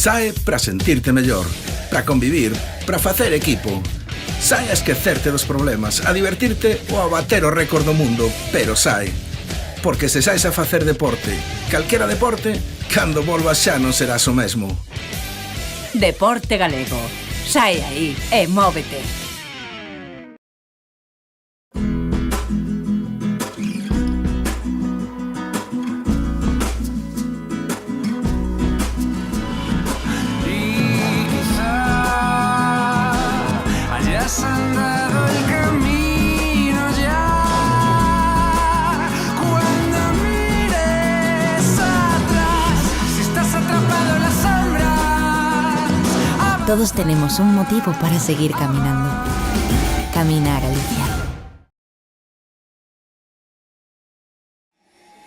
Sae para sentirte mellor, para convivir, para facer equipo. Sae a esquecerte dos problemas, a divertirte ou a bater o récord do mundo, pero sae. Porque se saes a facer deporte, calquera deporte, cando volvas xa non serás o mesmo. Deporte galego. Sae aí e móvete. Todos tenemos un motivo para seguir caminando. Camina a Galicia.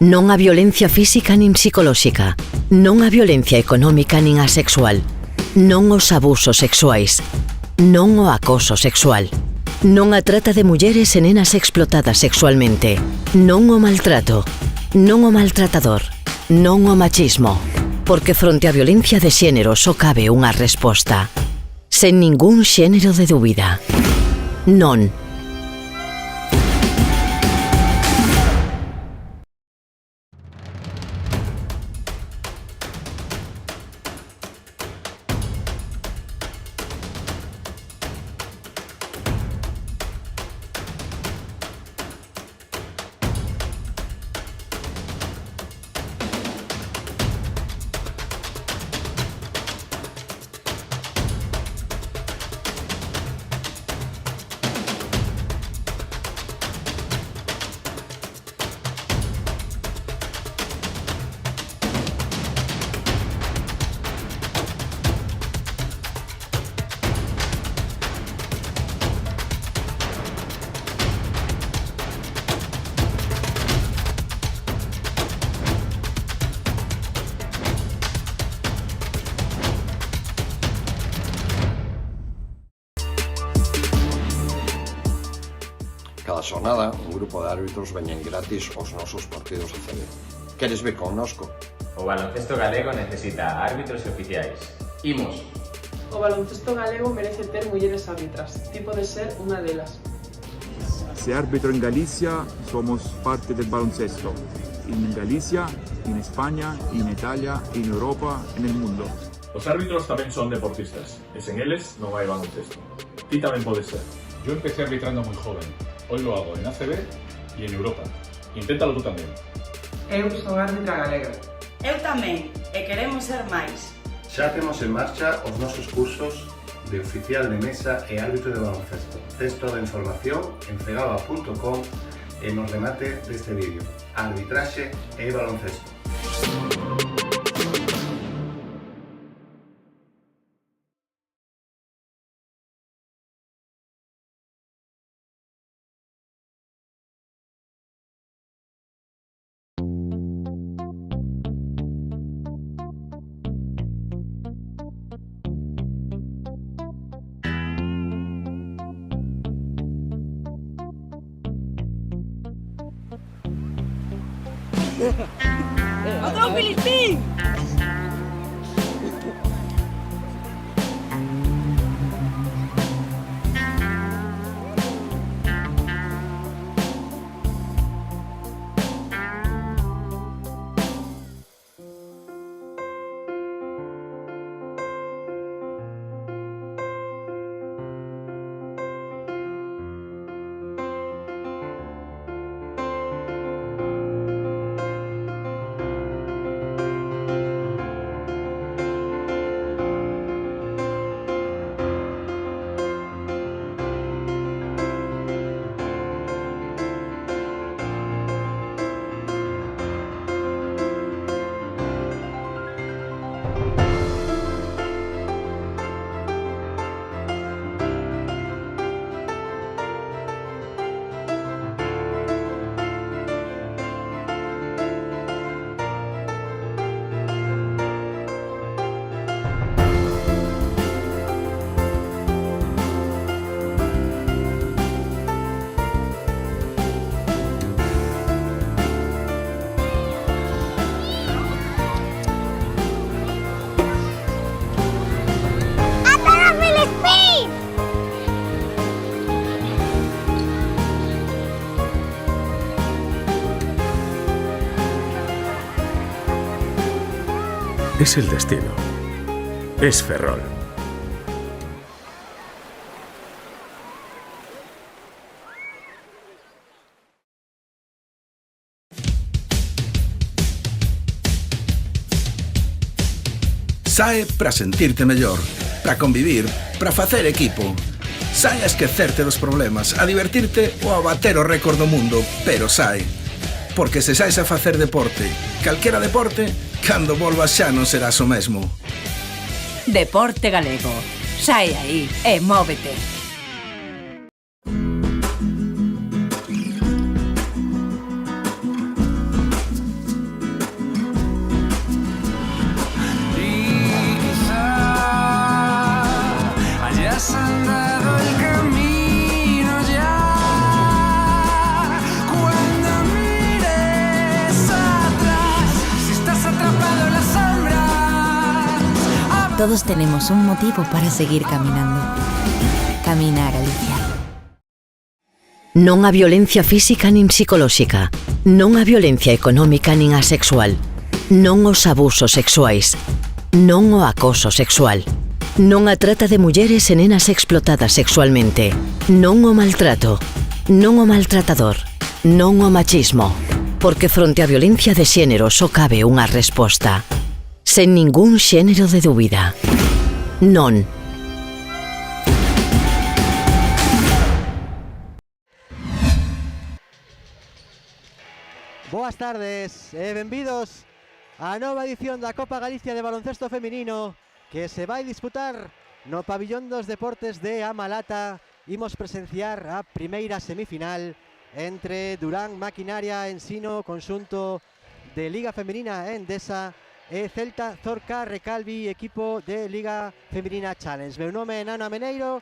Non a violencia física nin psicolóxica, non a violencia económica nin a sexual, non os abusos sexuais, non o acoso sexual, non a trata de mulleres e nenas explotadas sexualmente, non o maltrato, non o maltratador, non o machismo. Porque fronte á violencia de xénero só cabe unha resposta. Sen ningún xénero de dúbida. Non. Cada xornada, un grupo de árbitros veñen gratis aos nosos partidos de CB. Queres ver connosco? O baloncesto galego necesita árbitros oficiais. Imos! O baloncesto galego merece ter mulleres árbitras. Ti podes ser unha delas. Se árbitro en Galicia, somos parte del baloncesto. En Galicia, en España, en Italia, en Europa, en el mundo. Os árbitros tamén son deportistas, e sen eles non hai baloncesto. Ti tamén podes ser. Yo empecé arbitrando muy joven. Hoy lo hago en ACB y en Europa. Inténtalo tú tamén. Eu son árbitra galega. Eu tamén, e queremos ser máis. Xa temos en marcha os nosos cursos de oficial de mesa e árbitro de baloncesto. Tes toda a información en cegaba.com e no remate deste vídeo. Arbitraxe e baloncesto. ¡Otro Filistín! Es el destino. Es Ferrol. SAE para sentirte mellor, para convivir, para facer equipo. SAE a esquecerte dos problemas, a divertirte ou a bater o récord do mundo, pero SAE. Porque se saes a facer deporte, calquera deporte, cando volvas xa non serás o mesmo. Deporte Galego. Sae aí e móvete. Todos tenemos un motivo para seguir caminando. Camina a Galicia. Non a violencia física nin psicolóxica, non a violencia económica nin a sexual, non os abusos sexuais, non o acoso sexual, non a trata de mulleres e nenas explotadas sexualmente, non o maltrato, non o maltratador, non o machismo, porque fronte á violencia de xénero só cabe unha resposta. Sen ningún xénero de dúbida. Non. Boas tardes e benvidos á nova edición da Copa Galicia de baloncesto feminino que se vai disputar no Pabillón dos Deportes de Amalata. Imos presenciar a primeira semifinal entre Durán Maquinaria Ensino, conxunto de Liga Feminina Endesa, e Celta Zorca Recalvi, equipo de Liga Feminina Challenge. Meu nome é Nano Ameneiro,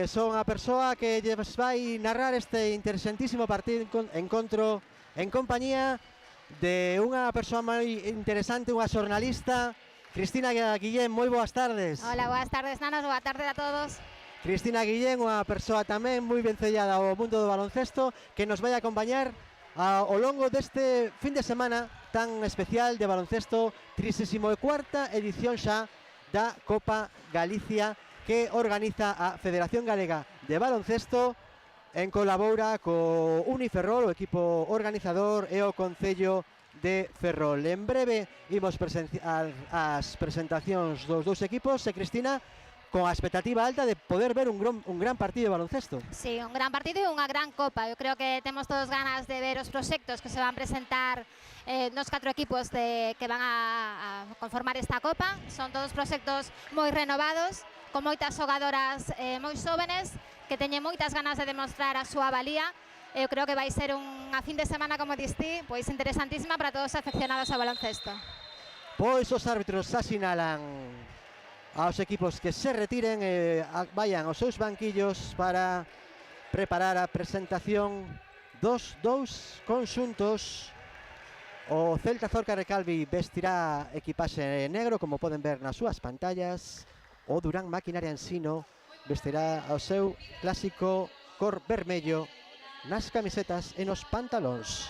son a persoa que lles vai narrar este interesantísimo partido encontro en compañía de unha persoa moi interesante, unha xornalista, Cristina Guillén. Moi boas tardes. Hola, boas tardes, Nanos, boa tarde a todos. Cristina Guillén, unha persoa tamén moi vencellada ao mundo do baloncesto, que nos vai acompañar ao longo deste fin de semana tan especial de baloncesto, 34ª edición xa da Copa Galicia, que organiza a Federación Galega de Baloncesto en colabora co Uniferrol, o equipo organizador, e o Concello de Ferrol. En breve imos presenciar as presentacións dos dous equipos e Cristina, con a expectativa alta de poder ver un gran partido de baloncesto. Sí, un gran partido e unha gran copa. Eu creo que temos todos ganas de ver os proxectos que se van presentar nos 4 equipos que van a conformar esta copa. Son todos proxectos moi renovados, con moitas xogadoras moi xóvenes que teñen moitas ganas de demostrar a súa valía. Eu creo que vai ser unha fin de semana, como distí, pois interesantísima para todos os afeccionados ao baloncesto. Pois os árbitros asinalan aos equipos que se retiren e vayan aos seus banquillos para preparar a presentación dos dous conxuntos. O Celta Zorca Recalvi vestirá equipaxe negro, como poden ver nas súas pantallas. O Durán Maquinaria Ensino vestirá o seu clásico cor vermello nas camisetas e nos pantalóns.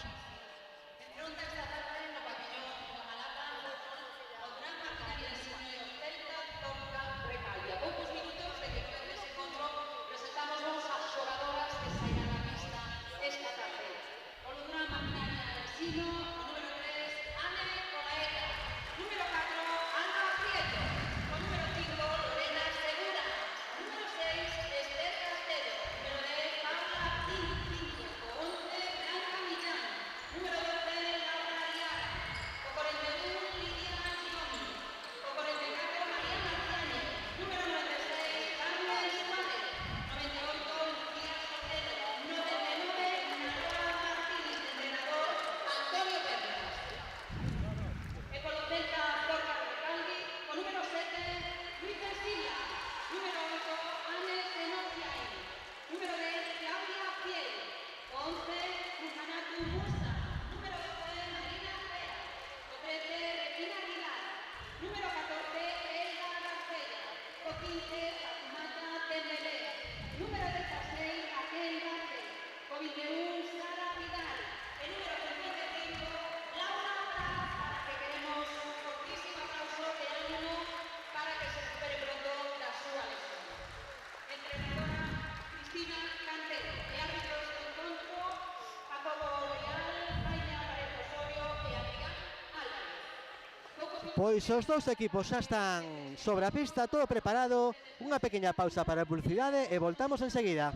Pois os dous equipos xa están sobre a pista, todo preparado. Unha pequena pausa para a publicidade e voltamos enseguida.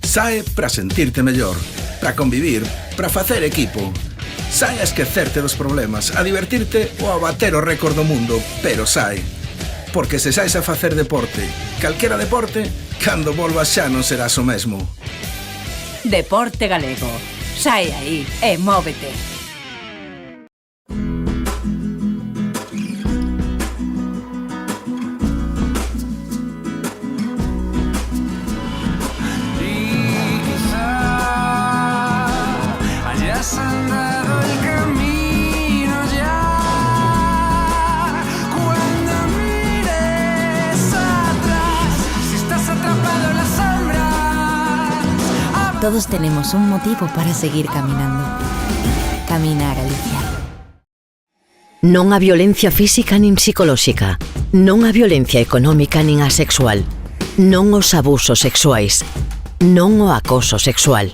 Sae para sentirte mellor, para convivir, para facer equipo. Sae a esquecerte dos problemas, a divertirte ou a bater o récord do mundo, pero sae. Porque se saes a facer deporte, calquera deporte, cando volvas xa non serás o mesmo. Deporte Galego. Sae aí e móvete. Todos tenemos un motivo para seguir caminando. Camina Galicia. Non a violencia física nin psicolóxica, non a violencia económica nin a sexual, non os abusos sexuais, non o acoso sexual,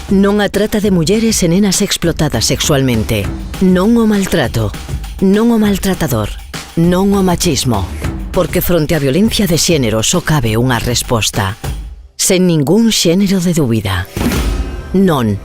non a trata de mulleres e nenas explotadas sexualmente, non o maltrato, non o maltratador, non o machismo, porque fronte á violencia de xénero só cabe unha resposta. Sen ningún xénero de dúbida. Non.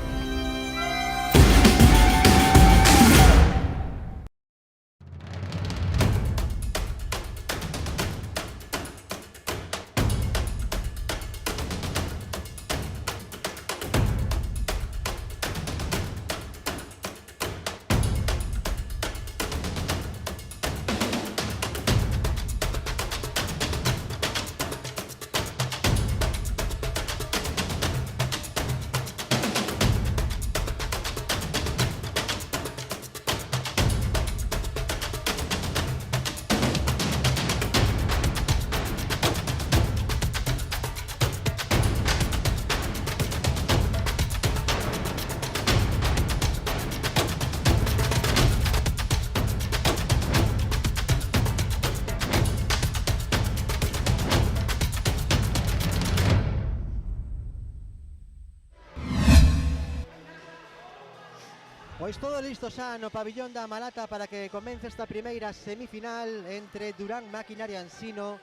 Pois todo listo xa no pabillón da Amalata para que comece esta primeira semifinal entre Durán Maquinaria Ensino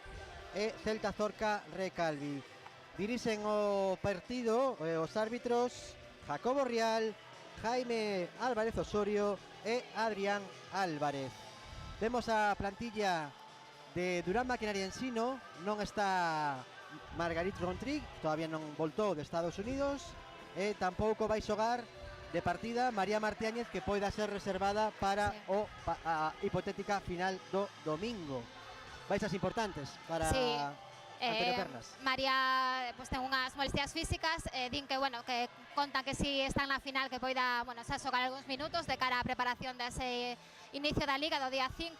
e Celta Zorca Recalvi. Dirixen o partido os árbitros Jacobo Rial, Jaime Álvarez Osorio e Adrián Álvarez. Vemos a plantilla de Durán Maquinaria Ensino, non está Margarit Rontric, todavía non voltou de Estados Unidos, e tampouco vai xogar de partida María Martiáñez, que poida ser reservada para a hipotética final do domingo. Baixas importantes para Antonio Pernas. María pues, ten unhas molestias físicas, din que, bueno, que contan que si está na final que poida, bueno, xa xogar algúns minutos de cara á preparación dese inicio da Liga do día 5.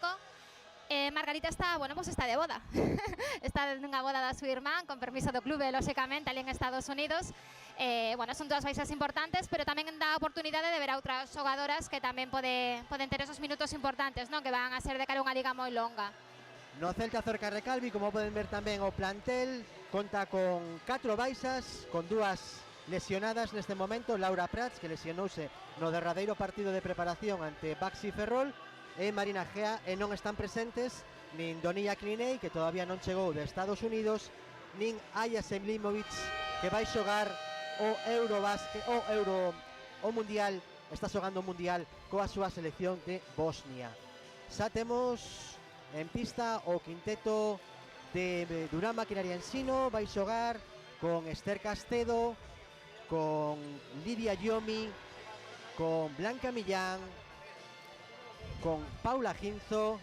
Margarita está, bueno, pues está de boda. Está nunha boda da súa irmán, con permiso do clube, lóxicamente, ali en Estados Unidos. Bueno, son dúas baixas importantes, pero tamén dá a oportunidade de ver a outras xogadoras que tamén poden ter esos minutos importantes, non? Que van a ser de cara a unha liga moi longa. No Celta Zorca Recalvi, como poden ver tamén o plantel, conta con 4 baixas, con 2 lesionadas neste momento. Laura Prats, que lesionouse no derradeiro partido de preparación ante Baxi Ferrol, e Marina Gea, e non están presentes nin Donilla Cliney, que todavía non chegou de Estados Unidos, nin Aya Semlimovic, que vai xogar o Mundial, está xogando o Mundial coa súa selección de Bosnia. Xa temos en pista o quinteto de Durán Maquinaria Ensino. Vai xogar con Esther Castedo, con Lidia Yomi, con Blanca Millán, con Paula Ginzo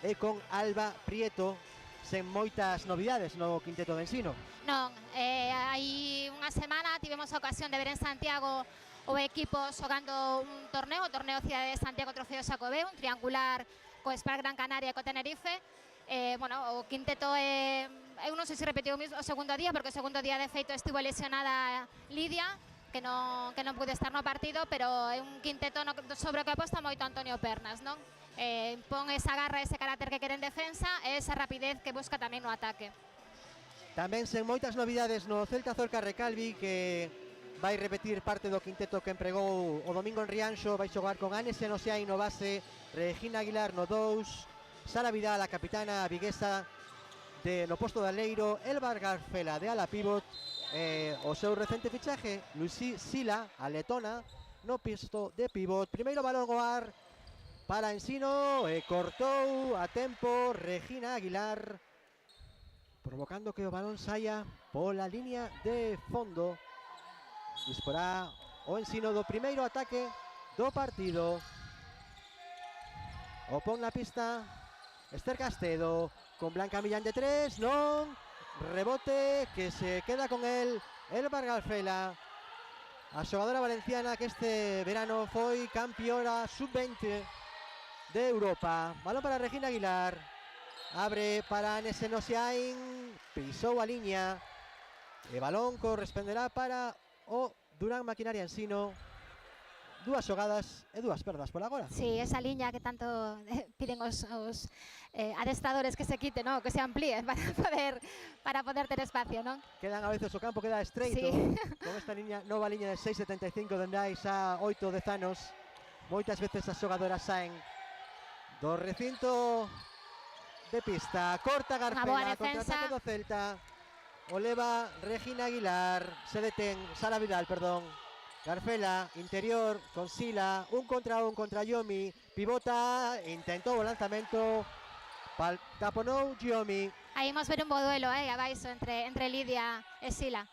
e con Alba Prieto, sen moitas novidades no quinteto de Ensino. Non, hai unha semana tivemos a ocasión de ver en Santiago o equipo xogando un torneo, o torneo Cidade de Santiago Trofeo Xacobeo, un triangular co Spar Gran Canaria e co Tenerife. Bueno, o quinteto eu non sei se repetiu o segundo día, porque o segundo día de feito estivo lesionada Lidia, que non pude estar no partido, pero é un quinteto sobre o que aposta moito Antonio Pernas, non? Pon esa garra, ese carácter que quere en defensa e esa rapidez que busca tamén no ataque. Tamén sen moitas novidades no Celta Zorca Recalvi, que vai repetir parte do quinteto que empregou o domingo en Rianxo. Vai xogar con Anes Enosiai no base, Regina Aguilar no 2, Sara Vidal, a capitana viguesa no posto de aleiro, Elba Garfela de ala pivot, o seu recente fichaje, Lucy Sila, a letona, no posto de pivot. Primeiro balón ao ar para Ensino, cortou a tempo Regina Aguilar, provocando que o balón saia pola línea de fondo. Disporá o Ensino do primeiro ataque do partido. O pon na pista Esther Castedo con Blanca Millán de 3, non, rebote que se queda con el Elba Garfela, a xogadora valenciana que este verano foi campeona sub-20 de Europa. Balón para Regina Aguilar, abre para Anes Enosiain, pisou a liña, e balón corresponderá para o Durán Maquinaria Ensino. Dúas xogadas e dúas perdas por agora. Sí, esa liña que tanto piden os adestradores que se quite, ¿no? Que se amplíe para poder ter espacio, ¿no? Quedan a veces o campo queda estreito, sí. Con esta liña, nova liña de 6,75 dende hai xa 8-10 anos. Moitas veces as xogadoras saen do recinto de pista. Corta Garfela, contraataque do Celta. O leva Regina Aguilar, se detén, Sara Vidal, perdón. Garfela, interior, con Sila, un contra Yomi, pivota, intentou o lanzamento, taponou Yomi. Aí imos ver un bo duelo, abaixo, entre Lidia e Sila.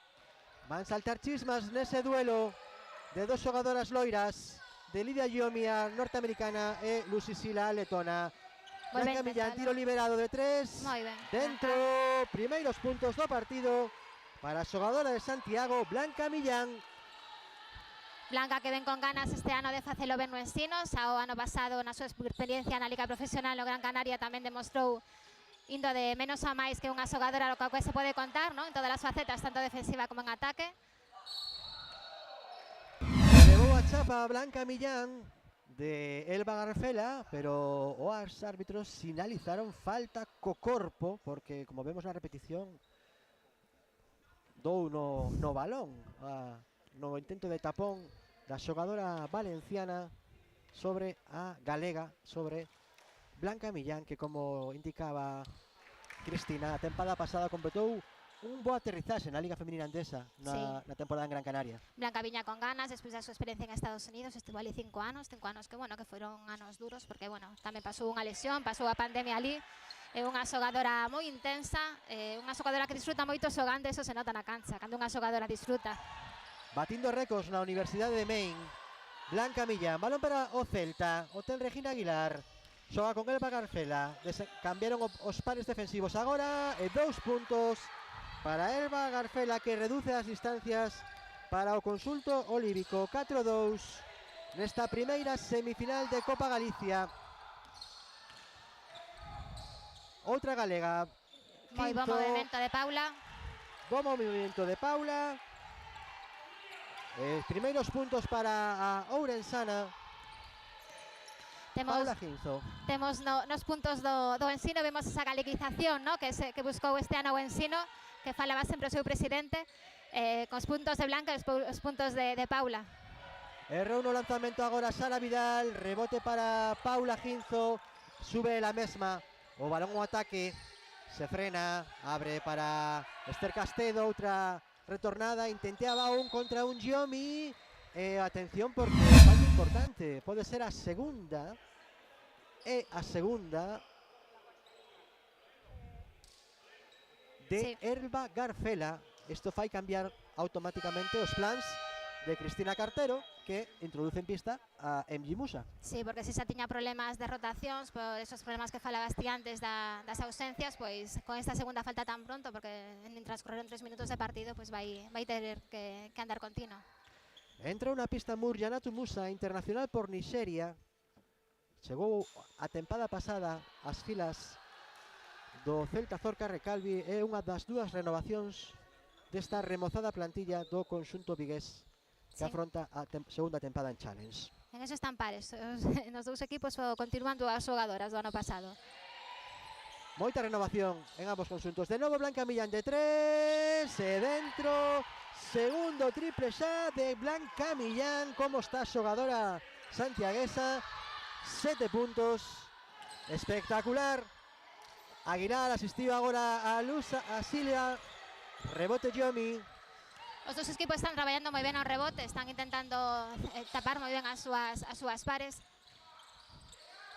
Van saltar chismas nese duelo de dos xogadoras loiras, de Lidia Yomi, a norteamericana, e Lucy Sila, a letona. Blanca Millán, tiro liberado de 3, dentro, primeiros puntos do partido para a xogadora de Santiago, Blanca Millán. Blanca que ven con ganas este ano de facelo ben no Ensino, xa o ano pasado na súa experiencia na Liga Profesional no Gran Canaria tamén demostrou indo de menos a máis que unha xogadora lo que se pode contar, ¿no? En todas as facetas, tanto defensiva como en ataque. Levou a chapa Blanca Millán de Elba Garfela, pero os árbitros sinalizaron falta co corpo, porque como vemos na repetición dou no balón, no intento de tapón da xogadora valenciana sobre a galega, sobre Blanca Millán, que como indicaba Cristina, a tempada pasada completou un bo aterrizaxe na Liga Feminina Andesa na temporada en Gran Canaria. Blanca viña con ganas, despois da súa experiencia en Estados Unidos, estuvo ali 5 anos que, bueno, que foron anos duros, porque, bueno, tamén pasou unha lesión, pasou a pandemia ali. É unha xogadora moi intensa, unha xogadora que disfruta moito xogando, eso se nota na cancha, cando unha xogadora disfruta. Batindo récords na Universidade de Maine, Blanca Millán, balón para o Celta, o ten Regina Aguilar, xoga con Elba Garfela, cambiaron os pares defensivos agora, e 2 puntos para Elba Garfela, que reduce as distancias para o consulto olívico. 4-2 nesta primeira semifinal de Copa Galicia. Outra galega. Moi bom movimento de Paula. Bom movimento de Paula. Primeiros puntos para a ourensana Paula Ginzo. Temos nos puntos do Ensino, vemos esa galeguización, ¿no? que buscou este ano o Ensino, que falaba sempre o seu presidente, cos puntos de Blanca e os puntos de Paula. Errou no lanzamento agora Sara Vidal, rebote para Paula Ginzo, sube la mesma, o balón o ataque, se frena, abre para Esther Castedo, outra retornada, intenteaba un contra un Yomi, atención porque falta importante, pode ser a segunda, de Elba Garfela. Isto fai cambiar automáticamente os plans de Cristina Cartero, que introduce en pista a MG Musa. Sí, porque se xa tiña problemas de rotacións, por esos problemas que falabas ti antes das ausencias, pois con esta segunda falta tan pronto, porque transcorreron 3 minutos de partido, pois vai ter que andar continuo. Entra unha pista Murjanatu Musa, internacional por Nigeria. Chegou a tempada pasada ás filas do Celta Zorca Recalvi, é unha das dúas renovacións desta remozada plantilla do conxunto vigués que afronta a segunda tempada en Challenge. En eso están pares, nos dous equipos continúan dúas xogadoras do ano pasado. Moita renovación en ambos conxuntos. De novo Blanca Millán de 3 e dentro. Segundo triple xa de Blanca Millán. Como está a xogadora santiaguesa. 7 puntos. Espectacular. Aguilar asistiu agora a Silvia. Rebote Yomi. Os dos equipos están traballando moi ben ao rebote, están intentando tapar moi ben as súas pares.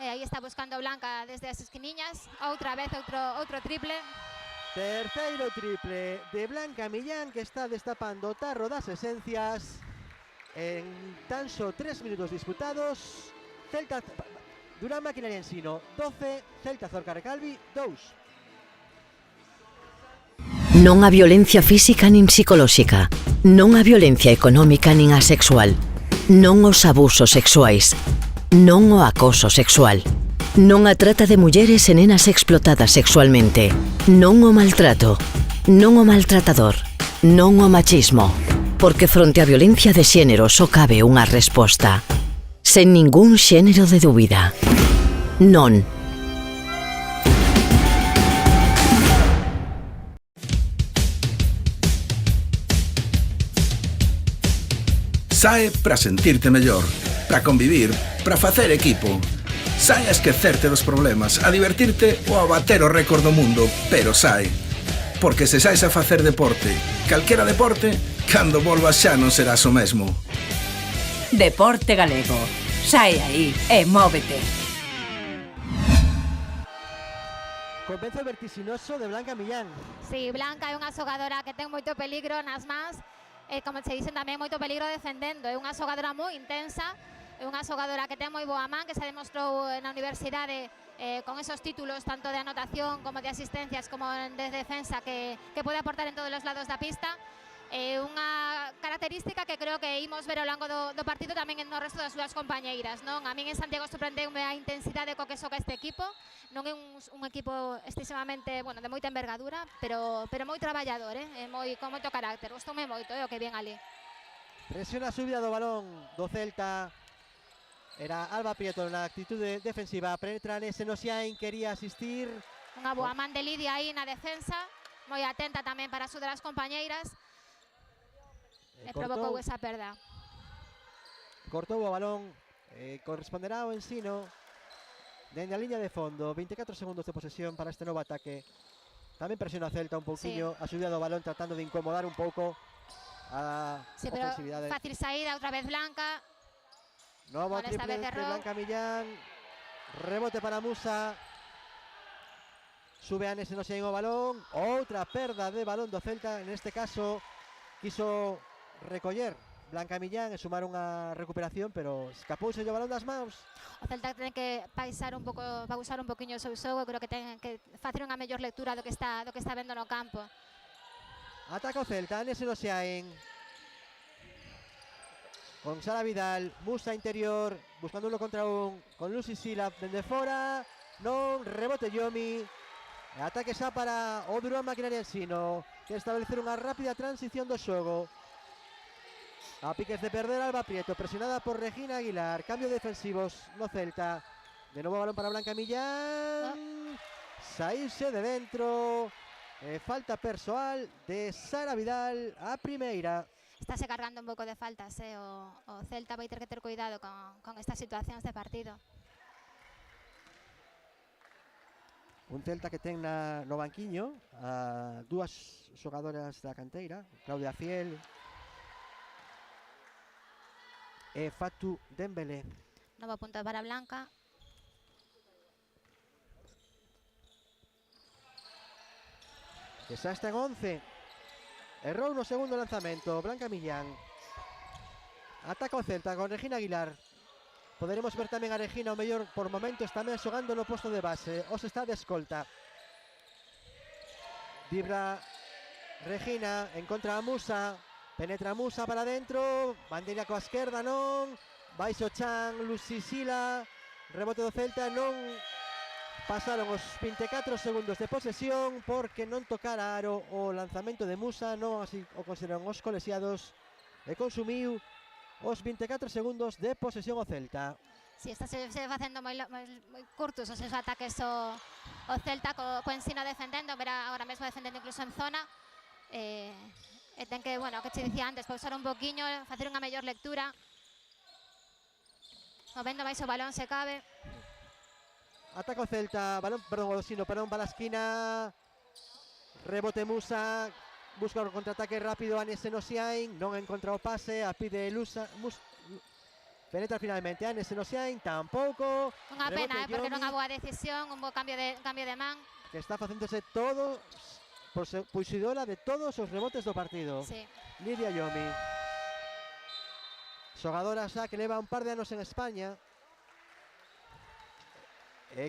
E aí está buscando Blanca desde as esquiniñas. Outra vez outro triple. Terceiro triple de Blanca Millán, que está destapando o tarro das esencias en tan só 3 minutos disputados. Celta Durán Maquinaria Ensino 12, Celta Zorca Recalvi 2. Non a violencia física nin psicolóxica, non a violencia económica nin a sexual, non os abusos sexuais, non o acoso sexual, non a trata de mulleres e nenas explotadas sexualmente, non o maltrato, non o maltratador, non o machismo, porque fronte á violencia de xénero só cabe unha resposta, sen ningún xénero de dúbida. Non. Sae para sentirte mellor, para convivir, para facer equipo. Sae a esquecerte dos problemas, a divertirte ou a bater o récord do mundo, pero sae. Porque se saes a facer deporte, calquera deporte, cando volvas xa non serás o mesmo. Deporte Galego. Sae aí e móvete. Convence vertiginoso de Blanca Millán. Sí, Blanca é unha xogadora que ten moito peligro nas mans. Como se dicen tamén, moito peligro defendendo. É unha xogadora moi intensa, é unha xogadora que ten moi boa man, que se demostrou na universidade con esos títulos, tanto de anotación como de asistencias, como de defensa, que pode aportar en todos os lados da pista. É unha característica que creo que imos ver ao longo do partido tamén no resto das súas compañeiras, non? A min en Santiago sorprendeume a intensidade co que xoga este equipo. Non é un equipo excesivamente, bueno, de moita envergadura, pero moi traballador, con moito carácter. Gostoume moito, o que ven ali. Presiona a subida do balón do Celta. Era Alba Prieto na actitude defensiva. Penetra nese Nosiain, quería asistir. Unha boa man de Lidia aí na defensa, moi atenta tamén para axudar as compañeiras. E provocou esa perda. Cortou o balón, corresponderá ao Ensino. Dende a liña de fondo, 24 segundos de posesión para este novo ataque. Tamén presiona a Celta un pouquiño, a subida do balón tratando de incomodar un pouco a ofensividade. Fácil saída, outra vez Blanca. Novo triple de Blanca Millán. Rebote para Musa. Sube a Nese no sei o balón. Outra perda de balón do Celta. En este caso quiso recoller Blanca Millán e sumar unha recuperación, pero escapouse o balón das mãos. O Celta ten que pausar un poquinho o seu xogo. Creo que ten que facer unha mellor lectura do que está vendo no campo. Ataca o Celta, Nese no sei con Sara Vidal, Musa interior, buscando uno contra un, con Lucy Sila dende fora, non, rebote Yomi, ataque xa para o Durán Maquinaria Ensino, que establecer unha rápida transición do xogo. A piques de perder Alba Prieto, presionada por Regina Aguilar, cambio defensivos no Celta, de novo balón para Blanca Millán, saírse de dentro, falta persoal de Sara Vidal a primeira. Estáse cargando un pouco de faltas, o Celta vai ter que ter cuidado con estas situacións de partido. Un Celta que ten no banquiño a dúas xogadoras da canteira, Claudia Fiel e Fatou Dembélé. Novo punto para Blanca. Que xa está en 11. Errou no segundo lanzamento, Blanca Millán. Ataca o Celta con Regina Aguilar. Poderemos ver tamén a Regina o mellor por momentos tamén xogando no posto de base. Os está de escolta. Vibra Regina, encontra a Musa. Penetra Musa para dentro. Bandeira coa esquerda, non. Baixo Chan, Lucy Sila. Rebote do Celta, non. Pasaron os 24 segundos de posesión porque non tocara aro o lanzamento de Musa, non así o consideran os colexiados e consumiu os 24 segundos de posesión o Celta. Si está se facendo moi curtos os seus ataques o Celta co Ensino defendendo, verá agora mesmo defendendo incluso en zona. E ten que, bueno, que che dicía antes, pausar un poquinho, facer unha mellor lectura. Movendo máis o balón se cabe. Ataca o Celta, balón, perdón, o Ensino, balón para a esquina. Rebote Musa, busca o contraataque rápido Anes Senosiain, non encontra o pase, a pide penetra finalmente Anes Senosiain, tampouco. Unha pena, porque non é unha boa decisión, un bo cambio de man. Que está facéndose todo poseidora de todos os rebotes do partido. Sí. Lidia Yomi. Xogadora xa que leva un par de anos en España.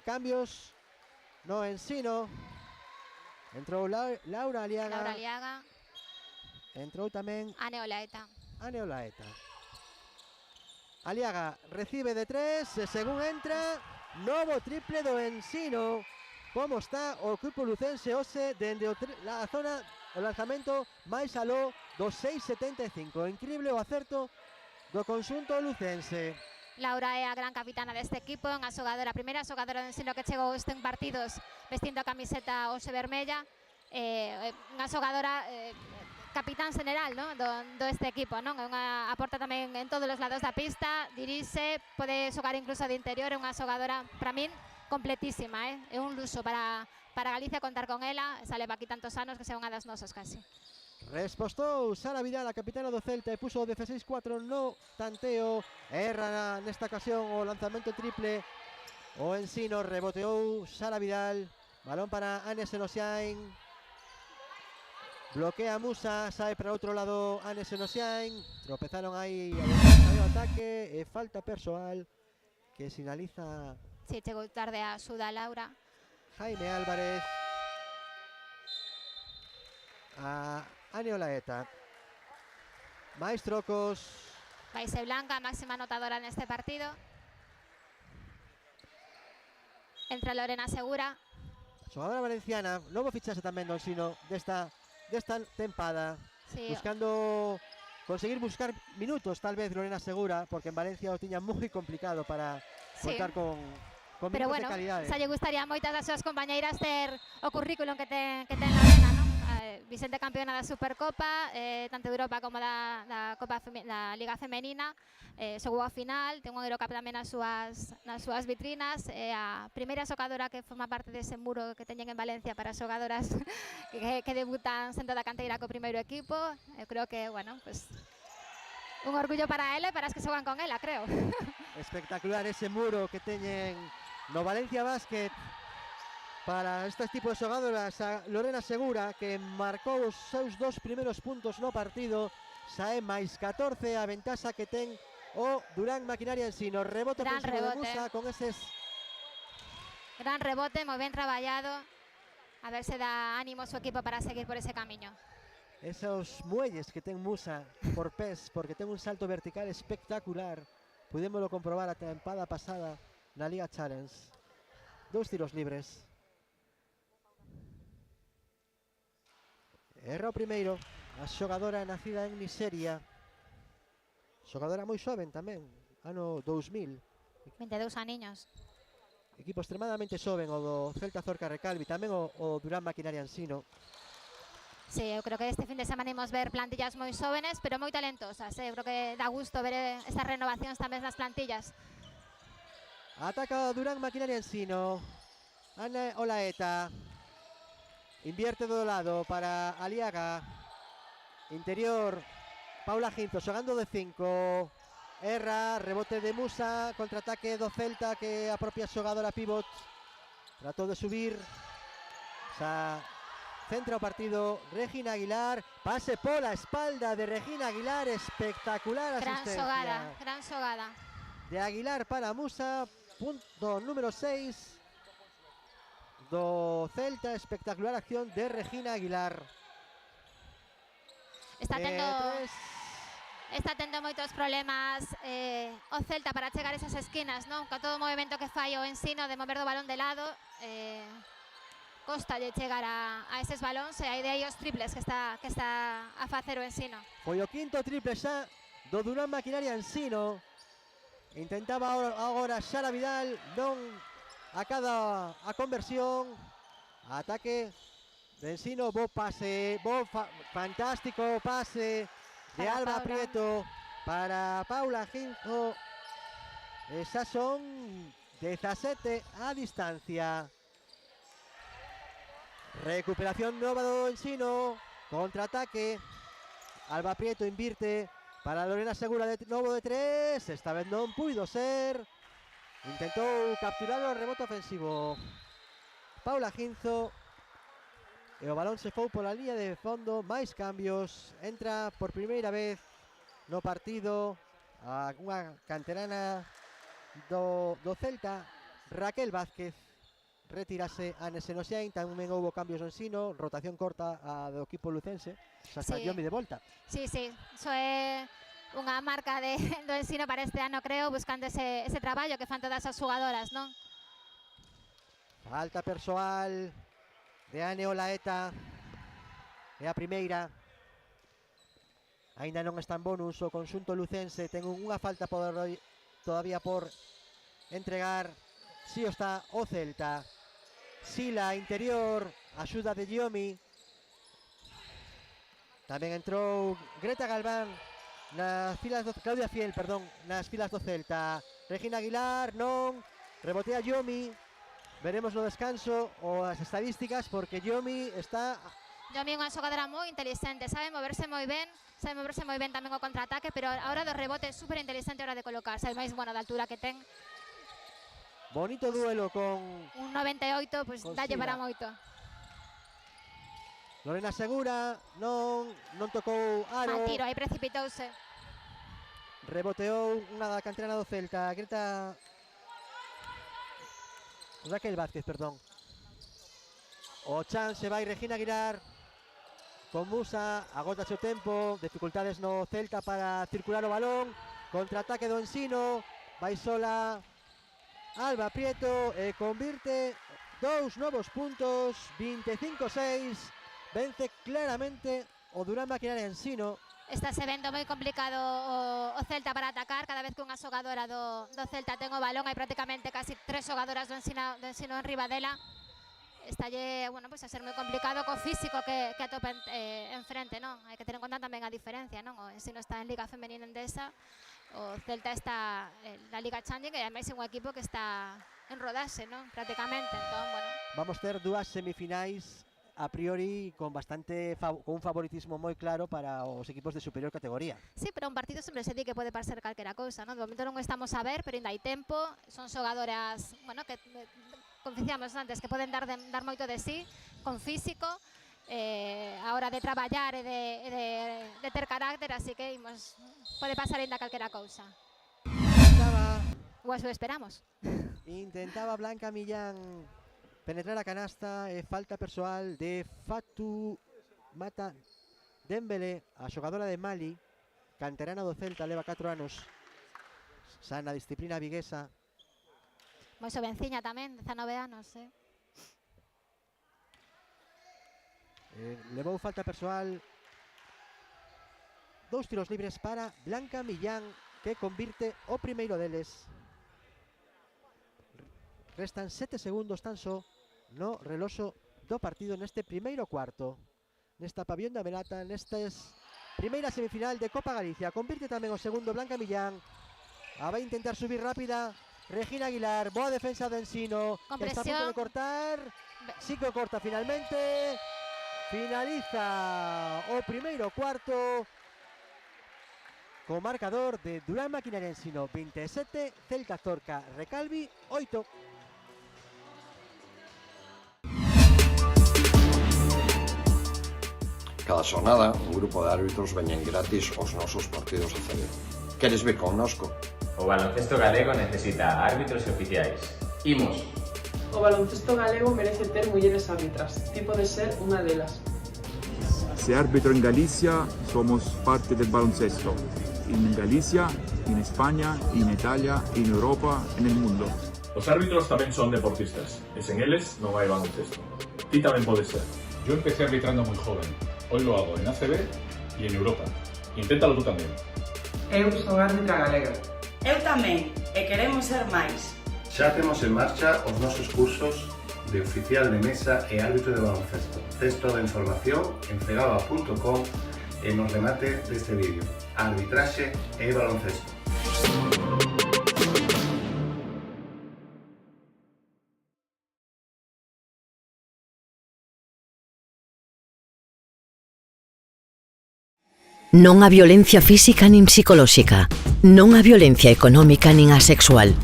Cambios no Ensino. Entrou Laura Aliaga. Entrou tamén Ane Olaeta. Aliaga recibe de 3, según entra, novo triple do Ensino. Como está o equipo lucense hoxe dende a zona, o lanzamento máis aló do 6,75. Increíble o acerto do conxunto lucense. Laura é a gran capitana deste equipo, unha xogadora, a primeira xogadora de Ensino que chegou estes partidos vestindo a camiseta hoxe vermella, unha xogadora capitán general, ¿no? do este equipo, non? Aporta tamén en todos os lados da pista, dirixe, pode xogar incluso de interior, é unha xogadora, para min, completísima, é un luxo para Galicia contar con ela, esa leva aquí tantos anos que sea unha das nosas casi. Respostou Sara Vidal, a capitana do Celta, e puso o 16-4 no tanteo, erra nesta ocasión o lanzamento triple, o Ensino reboteou Sara Vidal, balón para Anes Senosiain. Bloquea Musa, sae para outro lado Anes Senosiain, tropezaron aí o ataque e falta persoal que sinaliza. Si, chegou tarde a Suda Laura. Jaime Álvarez. A Ane Olaeta. máis trocos. Vaise Blanca, máxima anotadora neste partido. Entra Lorena Segura. Xogadora valenciana, novo fichaxe tamén do Ensino desta tempada, sí. Buscando conseguir buscar minutos, tal vez Lorena Segura, porque en Valencia o tiña moi complicado para contar con pero minutos bueno, de calidade. xa lle gustaría moitas das súas compañeiras ter o currículum que ten Lorena, non? Vicente campeona da Supercopa, tanto de Europa como da Liga Femenina, xogou a final, ten un Eurocup tamén nas súas vitrinas, a primeira xogadora que forma parte dese muro que teñen en Valencia para xogadoras que debutan sendo da canteira co primeiro equipo. Eu creo que, bueno, pues un orgullo para ela e para as que xogan con ela, creo. Espectacular ese muro que teñen no Valencia Basket. Para este tipo de xogadoras, a Lorena Segura, que marcou os seus 2 primeiros puntos no partido, xa é máis 14 a ventaxa que ten o Durán Maquinaria Ensino. Rebote ofensivo de Musa con eses... Gran rebote, moi ben traballado. A ver se dá ánimo o seu equipo para seguir por ese camiño. Esos muelles que ten Musa por pés, porque ten un salto vertical espectacular. Pudémoslo comprobar a tempada pasada na Liga Challenge. 2 tiros libres. Erra o primeiro, a xogadora nacida en Nigeria. Xogadora moi xoven tamén, ano 2000. 22 aniños. Equipo extremadamente xoven o do Celta Zorca Recalvi, tamén o Durán Maquinaria Ensino. Sí, eu creo que este fin de semana imos ver plantillas moi xóvenes, pero moi talentosas. Eu creo que dá gusto ver estas renovacións tamén nas plantillas. Ataca o Durán Maquinaria Ensino. Ana Olaeta. Invierte do lado para Aliaga. Interior, Paula Ginzo xogando de 5. Erra, rebote de Musa, contraataque do Celta que a propia xogadora pivot tratou de subir. Xa centra o partido Regina Aguilar, pase pola espalda de Regina Aguilar, espectacular asistencia. Gran xogada. De Aguilar para Musa, punto número 6 do Celta, espectacular acción de Regina Aguilar. Está tendo moitos problemas o Celta para chegar a esas esquinas, non? Con todo o movimento que fai o Ensino de mover do balón de lado, costa de chegar a eses balóns e aí de aí os triples que está a facer o Ensino. Foi o quinto triple xa do Durán Maquinaria Ensino. Intentaba agora Xara Vidal, non acada a conversión. Ataque de Ensino, bo pase, fantástico pase de Alba Prieto para Paula Ginzo. Esas son 17 a distancia. Recuperación nova do Ensino, contraataque. Alba Prieto invirte para Lorena Segura de novo de 3, esta vez non puido ser. Intentou capturar o rebote ofensivo Paula Ginzo e o balón se foi pola línea de fondo. Máis cambios, entra por primeira vez no partido unha canterana do Celta, Raquel Vázquez. Retírase a Nesenoxein, tamén houve cambios no Ensino, rotación corta do equipo lucense, xa está Yomi de volta. Sí, iso é unha marca do Ensino para este ano, creo, buscando ese traballo que fan todas as xogadoras, non? Falta persoal de Ane Olaeta, é a primeira. Ainda non está en bonus o conxunto lucense, ten unha falta todavía por entregar. Si está o Celta. Sila interior, axuda de Giomi. Tamén entrou Greta Galván nas filas do Claudia Fiel, perdón, nas filas do Celta. Regina Aguilar, non. Rebotea Giomi. Veremos no descanso ou as estadísticas, porque Giomi está... Giomi é unha xogadora moi inteligente, sabe moverse moi ben tamén o contraataque, pero a hora do rebote é super inteligente a hora de colocarse, ademais, bueno, da altura que ten. Bonito duelo con... Un 98, pois dalle para moito. Lorena Segura, non tocou aro. Mal tiro, aí precipitouse. Reboteou unha da canterana do Celta, Greta... Raquel Vázquez, perdón. O chan se vai Regina Aguilar con Musa, agota o tempo, dificultades no Celta para circular o balón, contraataque do Ensino, vai sola Alba Prieto e convirte 2 novos puntos, 25-6, vence claramente o Durán Maquinaria Ensino. Está se vendo moi complicado o Celta para atacar, cada vez que unha xogadora do Celta ten o balón, hai prácticamente casi 3 xogadoras do Ensino en riba dela. Estalle, bueno, pois a ser moi complicado co físico que atopa enfrente, non? Hai que ter en conta tamén a diferencia, non? O Ensino está en Liga Femenina Endesa, o Celta está na Liga Challenge, e ademais é un equipo que está en rodaxe, non? Prácticamente, entón, bueno. Vamos ter dúas semifinais a priori con un favoritismo moi claro para os equipos de superior categoría. Sí, pero un partido sempre se di que pode pasar calquera cousa, non? De momento non estamos a ver, pero ainda hai tempo, son xogadoras, bueno, que confiamos antes, que poden dar moito de sí, con físico, a hora de traballar e de ter carácter, así que pode pasar ainda calquera cousa. O eso esperamos. Intentaba Blanca Millán penetrar a canasta e falta persoal de Fatu Mata Dembele, a xogadora de Mali, canterana do Celta, leva 4 anos xa na disciplina viguesa. Moi xovenciña tamén, 19 anos, levou falta persoal. 2 tiros libres para Blanca Millán, que convirte o primeiro deles. Restan 7 segundos tan só no reloxo do partido neste primeiro cuarto. Nesta Pabellón da Amalata, nestes primeira semifinal de Copa Galicia. Convirte tamén o segundo Blanca Millán. Vai intentar subir rápida Regina Aguilar. Boa defensa de Ensino, que está a punto de cortar. Sí que o corta finalmente. Finaliza o primeiro cuarto co marcador de Durán Maquinaria Ensino 27, Celta Zorca Recalvi 8. Cada xornada, un grupo de árbitros veñen gratis aos nosos partidos de CB. Queres ver connosco? O baloncesto galego necesita árbitros e oficiais. Imos! O baloncesto galego merece ter mulleres árbitras. Ti podes ser unha delas. Se árbitro en Galicia, somos parte del baloncesto. En Galicia, en España, en Italia, en Europa, en el mundo. Os árbitros tamén son deportistas, e sen eles non hai baloncesto. Ti tamén podes ser. Yo empecé arbitrando muy joven. Hoy lo hago en ACB y en Europa. Inténtalo tú también. Eu son árbitra galega. Eu tamén, e queremos ser máis. Xa temos en marcha os nosos cursos de oficial de mesa e árbitro de baloncesto. Tes toda a información en cegaba.com e nos remate deste vídeo. Arbitraxe e baloncesto. Non a violencia física nin psicolóxica, non a violencia económica nin a sexual,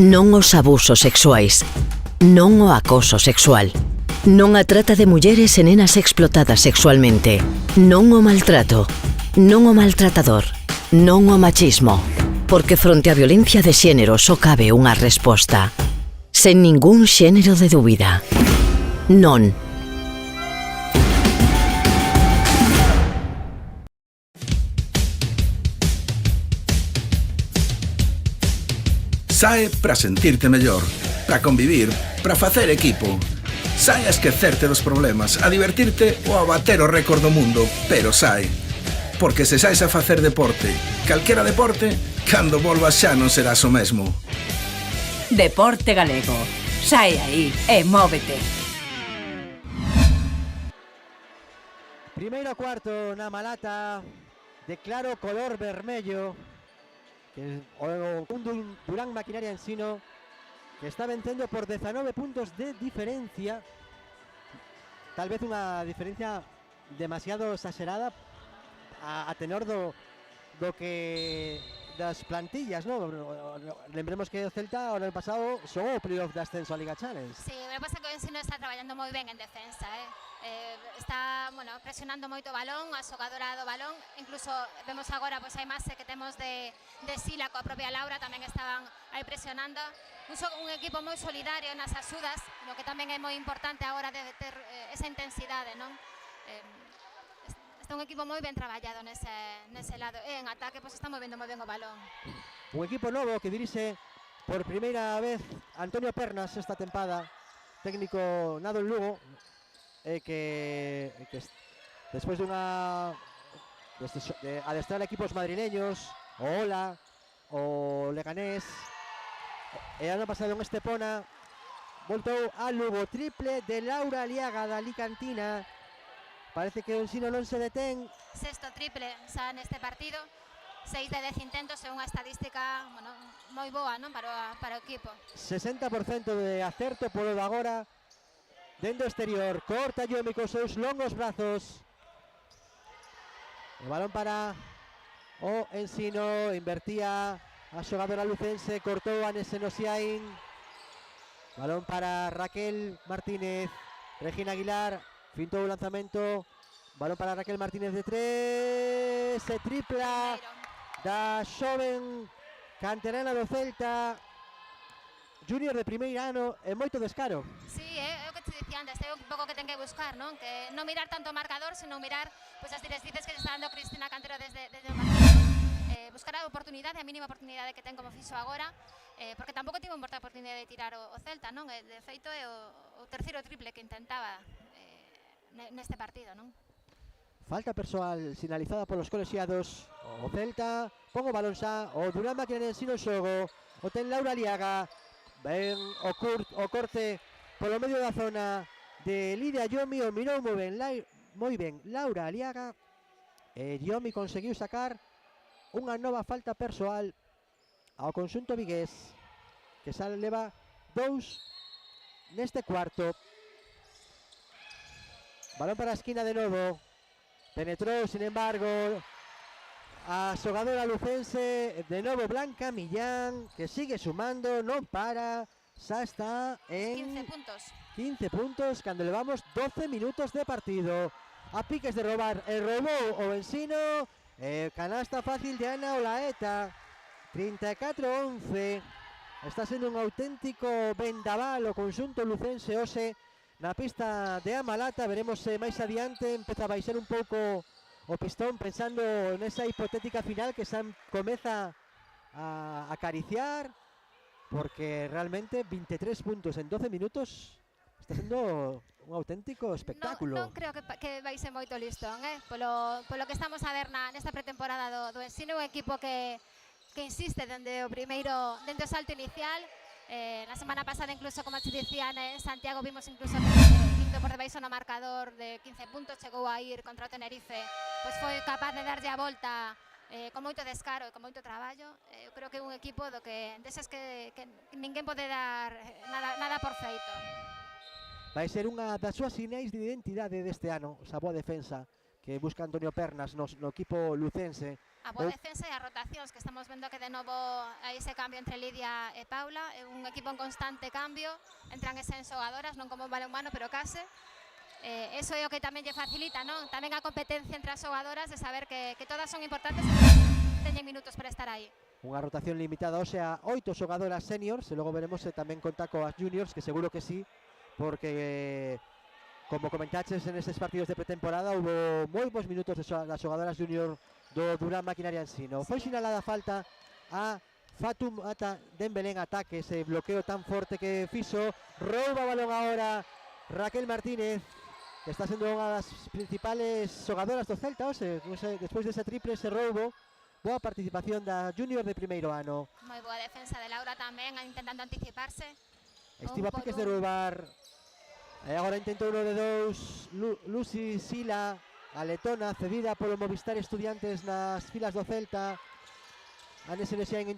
non os abusos sexuais, non o acoso sexual, non a trata de mulleres e nenas explotadas sexualmente, non o maltrato, non o maltratador, non o machismo, porque fronte á violencia de xénero só cabe unha resposta, sen ningún xénero de dúbida. Non. Sae para sentirte mellor, para convivir, para facer equipo. Sae a esquecerte dos problemas, a divertirte ou a bater o récord do mundo, pero sae. Porque se saes a facer deporte, calquera deporte, cando volvas xa non serás o mesmo. Deporte Galego. Sae aí e móvete. Primeiro cuarto na Malata, de claro color vermello, que un Durán Maquinaria Ensino que está vencendo por 19 puntos de diferencia, tal vez unha diferencia demasiado exagerada a tenor do que das plantillas, ¿no? Lembremos que o Celta o ano pasado xogou o playoff de ascenso a Liga Challenge. Sí, o que pasa é que o Ensino está traballando moi ben en defensa, está, bueno, presionando moito o balón, a xogadora do balón, incluso vemos agora, pois hai máis que temos de Sila coa propia Laura, tamén estaban aí presionando. Un equipo moi solidario nas axudas, lo que tamén é moi importante agora de ter esa intensidade, non? Está un equipo moi ben traballado nese lado, e en ataque pois está movendo moi ben o balón. Un equipo novo que dirixe por primeira vez Antonio Pernas esta tempada, técnico nado en Lugo, que despois de adestrar equipos madrileños, o Ola, o Leganés, e ano pasado en Estepona voltou a Lugo. Triple de Laura Aliaga da Alicantina. Parece que o Ensino non se detén. Sexto triple xa neste partido, 6 de 10 intentos, é unha estadística, bueno, moi boa, non, para o equipo. 60% de acerto polo de agora. Dentro exterior, corta Yomi con seus longos brazos. O balón para o Ensino, invertía a xogadora lucense, cortou a Nesenosiain. Balón para Raquel Martínez, Regina Aguilar, fintou o lanzamento. Balón para Raquel Martínez de 3, se tripla da xoven canterana do Celta, junior de primeiro ano, e moito descaro. Sí, é o que te dicía antes, é un pouco que ten que buscar, non? Que non mirar tanto o marcador, senón mirar pois as directrices que está dando Cristina Cantero desde o marcador. Buscar a oportunidade, a mínima oportunidade que ten como fixo agora, porque tampouco tivo moita oportunidade de tirar o Celta, non? De feito é o terceiro triple que intentaba neste partido, non? Falta persoal sinalizada polos colexiados. O Celta pon o balón xa, o Durán Maquinaria Ensino xogo, o ten Laura Aliaga. Ben o corte polo medio da zona de Lidia Yomi, o mirou moi ben Laura Aliaga, e Yomi conseguiu sacar unha nova falta persoal ao conxunto vigués, que xa leva 2 neste cuarto. Balón para a esquina de novo, penetrou, sin embargo, a xogadora lucense, de novo Blanca Millán, que sigue sumando, non para, xa está en 15 puntos, cando levamos 12 minutos de partido. A piques de robar, e roubou o Ensino, canasta fácil de Ana Olaeta, 34-11. Está sendo un auténtico vendaval o conxunto lucense hoxe na pista de Amalata. Veremos se máis adiante empeza a baixar un pouco o pistón, pensando nesa hipotética final que xa comeza a acariciar, porque realmente 23 puntos en 12 minutos está sendo un auténtico espectáculo. Non creo que vai ser moito listón, polo que estamos a ver nesta pretemporada do Ensino, un equipo que insiste dende o salto inicial. Na semana pasada, incluso, como se dicía, en Santiago vimos incluso indo por debaixo no marcador de 15 puntos, chegou a ir contra o Tenerife, pois foi capaz de darlle a volta con moito descaro e con moito traballo. Eu creo que é un equipo deses que ninguén pode dar nada por feito. Vai ser unha das súas sinais de identidade deste ano, esa boa defensa que busca Antonio Pernas no equipo lucense. A boa defensa e as rotacións, que estamos vendo que de novo hai ese cambio entre Lidia e Paula, é un equipo en constante cambio, entran e saen xogadoras, non como un balonmano, pero case. Eso é o que tamén lle facilita, non? Tamén a competencia entre as xogadoras de saber que todas son importantes e teñen minutos para estar aí. Unha rotación limitada, o sea, 8 xogadoras seniors, e logo veremos se tamén conta coas juniors, que seguro que sí, porque como comentaches en estes partidos de pretemporada, houve moi bons minutos das xogadoras junior do Durán Maquinaria Ensino. Foi sinalada falta a Fatoumata Dembélé en ataque, ese bloqueo tan forte que fixo. Rouba o balón agora Raquel Martínez, que está sendo unha das principales xogadoras do Celta, despois dese triple, ese roubo. Boa participación da junior de primeiro ano. Moi boa defensa de Laura tamén, intentando anticiparse. Estiva piques de roubar. E agora intenta uno de dous, Lucy Sila, a letona, cedida polo Movistar Estudiantes nas filas do Celta. Ane Senesian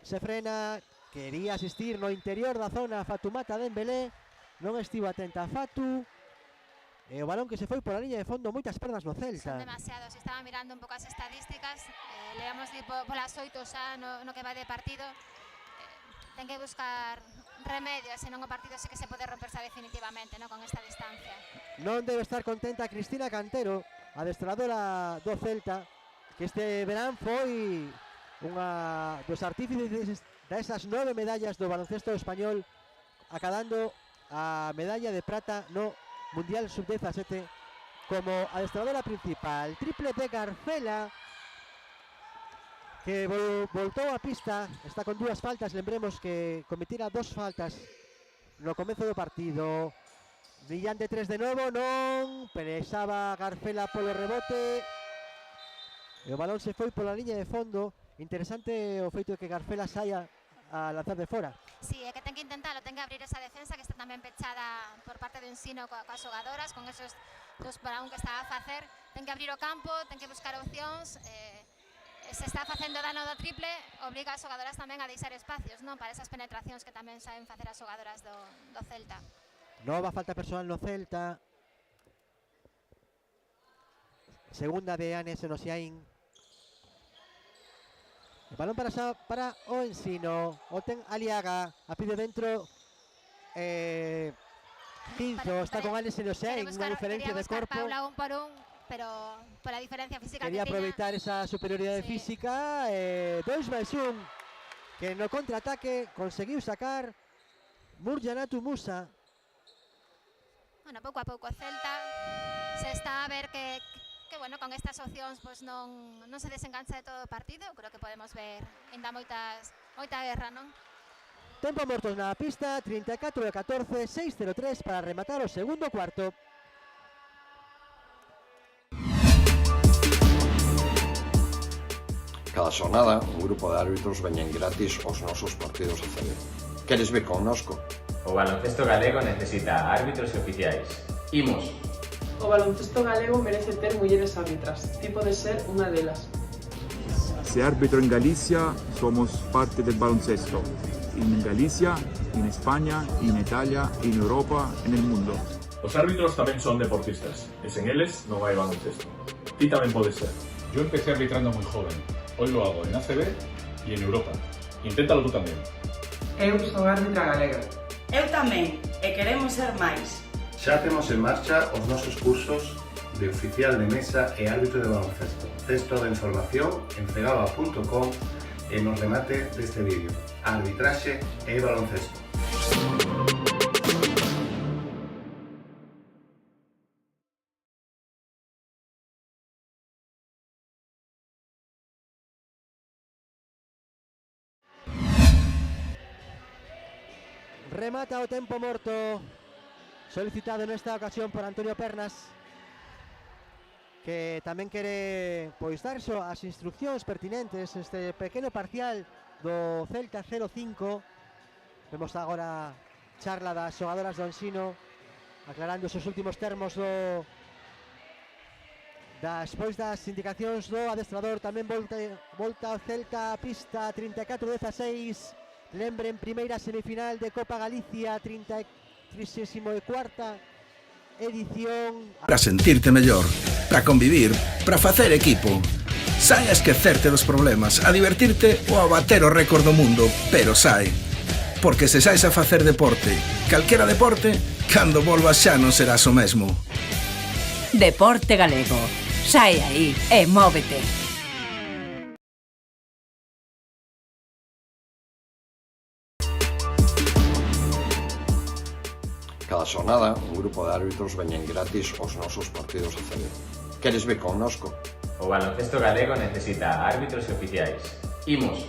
se frena, quería asistir no interior da zona Fatoumata Dembélé, non estivo atenta a Fatu, e o balón que se foi pola liña de fondo, moitas perdas no Celta. Son demasiados, estaba mirando un pouco as estadísticas, leamos polas 8 xa no que vai de partido. Ten que buscar remedios, senón o partido sí que se pode romperse definitivamente, con esta distancia. Non debe estar contenta Cristina Cantero, adestradora do Celta, que este verán foi unha dos artífices desas 9 medallas do baloncesto español, acadando a medalla de prata no Mundial Sub-17 como adestradora principal. Triple de Garcela, que voltou a pista, está con 2 faltas, lembremos que cometira 2 faltas no comezo do partido. Brillante 3 de novo, non, pelexaba Garcela polo rebote, e o balón se foi pola liña de fondo. Interesante o feito de que Garcela saia a lanzar de fora. Sí, é que ten que intentalo, ten que abrir esa defensa que está tamén pechada por parte do Ensino coas xogadoras, con esos 2 para 1 que está a facer. Ten que abrir o campo, ten que buscar opcións. Se está facendo dano do triple, obriga as xogadoras tamén a deixar espacios, para esas penetracións que tamén saben facer as xogadoras do Celta. Nova falta personal no Celta. Segunda de Ane Senosiain. El balón para o Ensino. O ten Aliaga, a pide dentro Quinzo, está con Ane Senosiain, unha diferencia de corpo. Paula 1 por 1. Pero pola diferencia física quería aproveitar esa superioridade física. 2 máis 1, que no contraataque conseguiu sacar Murjanatu Musa. Bueno, pouco a pouco o Celta se está a ver que con estas opcións non se desengancha de todo o partido. Eu creo que podemos ver ainda moita guerra, non? Tempo mortos na pista, 34-14, 6-0-3 para rematar o segundo cuarto. Cada xornada, un grupo de árbitros veñen gratis aos nosos partidos ACB. Queres ver connosco? O baloncesto galego necesita árbitros oficiais. Imos! O baloncesto galego merece ter mulleres árbitras. Ti podes ser unha delas. Se árbitro en Galicia, somos parte del baloncesto. En Galicia, en España, en Italia, en Europa, en el mundo. Os árbitros tamén son deportistas, e sen eles non hai baloncesto. Ti tamén podes ser. Yo empecé arbitrando muy joven. Hoy lo hago en ACB y en Europa. Inténtalo tú tamén. Eu son árbitra galega. Eu tamén, e queremos ser máis. Xa temos en marcha os nosos cursos de oficial de mesa e árbitro de baloncesto. Texto de información en cegaba.com e nos remate deste vídeo. Arbitraxe e baloncesto. Remata o tempo morto, solicitado nesta ocasión por Antonio Pernas. que tamén quere pois dar as instruccións pertinentes este pequeno parcial do Celta 0-5. Vemos agora charla das xogadoras do Ensino aclarando os seus últimos termos despois das indicacións do adestrador. Tamén volta o Celta a pista 34-16. Lembren, primeira semifinal de Copa Galicia, 34ª edición. Para sentirte mellor, para convivir, para facer equipo. Sai a esquecerte dos problemas, a divertirte ou a bater o récord do mundo, pero sai. Porque se sais a facer deporte, calquera deporte, cando volvas xa non serás o mesmo. Deporte Galego. Sai aí e móvete. Cada xornada, un grupo de árbitros veñen gratis aos nosos partidos de CB. Queres ver connosco? O baloncesto galego necesita árbitros e oficiais. Imos.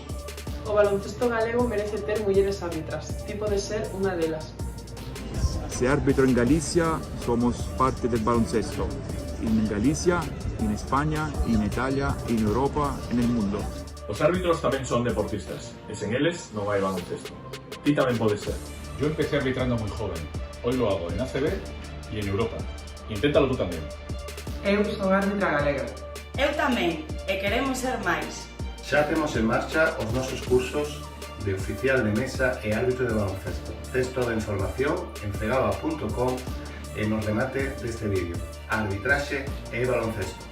O baloncesto galego merece ter mulleres árbitras. Ti podes ser unha delas. Se árbitro en Galicia, somos parte del baloncesto. En Galicia, en España, en Italia, en Europa, en el mundo. Os árbitros tamén son deportistas, e sen eles non hai baloncesto. Ti tamén podes ser. Yo empecé arbitrando muy joven. Hoy lo hago en ACB y en Europa. Inténtalo tú también. Eu son árbitra galega. Eu tamén, e queremos ser máis. Xa temos en marcha os nosos cursos de oficial de mesa e árbitro de baloncesto. Tes toda a información en cegaba.com e nos remate deste vídeo. Arbitraxe e baloncesto.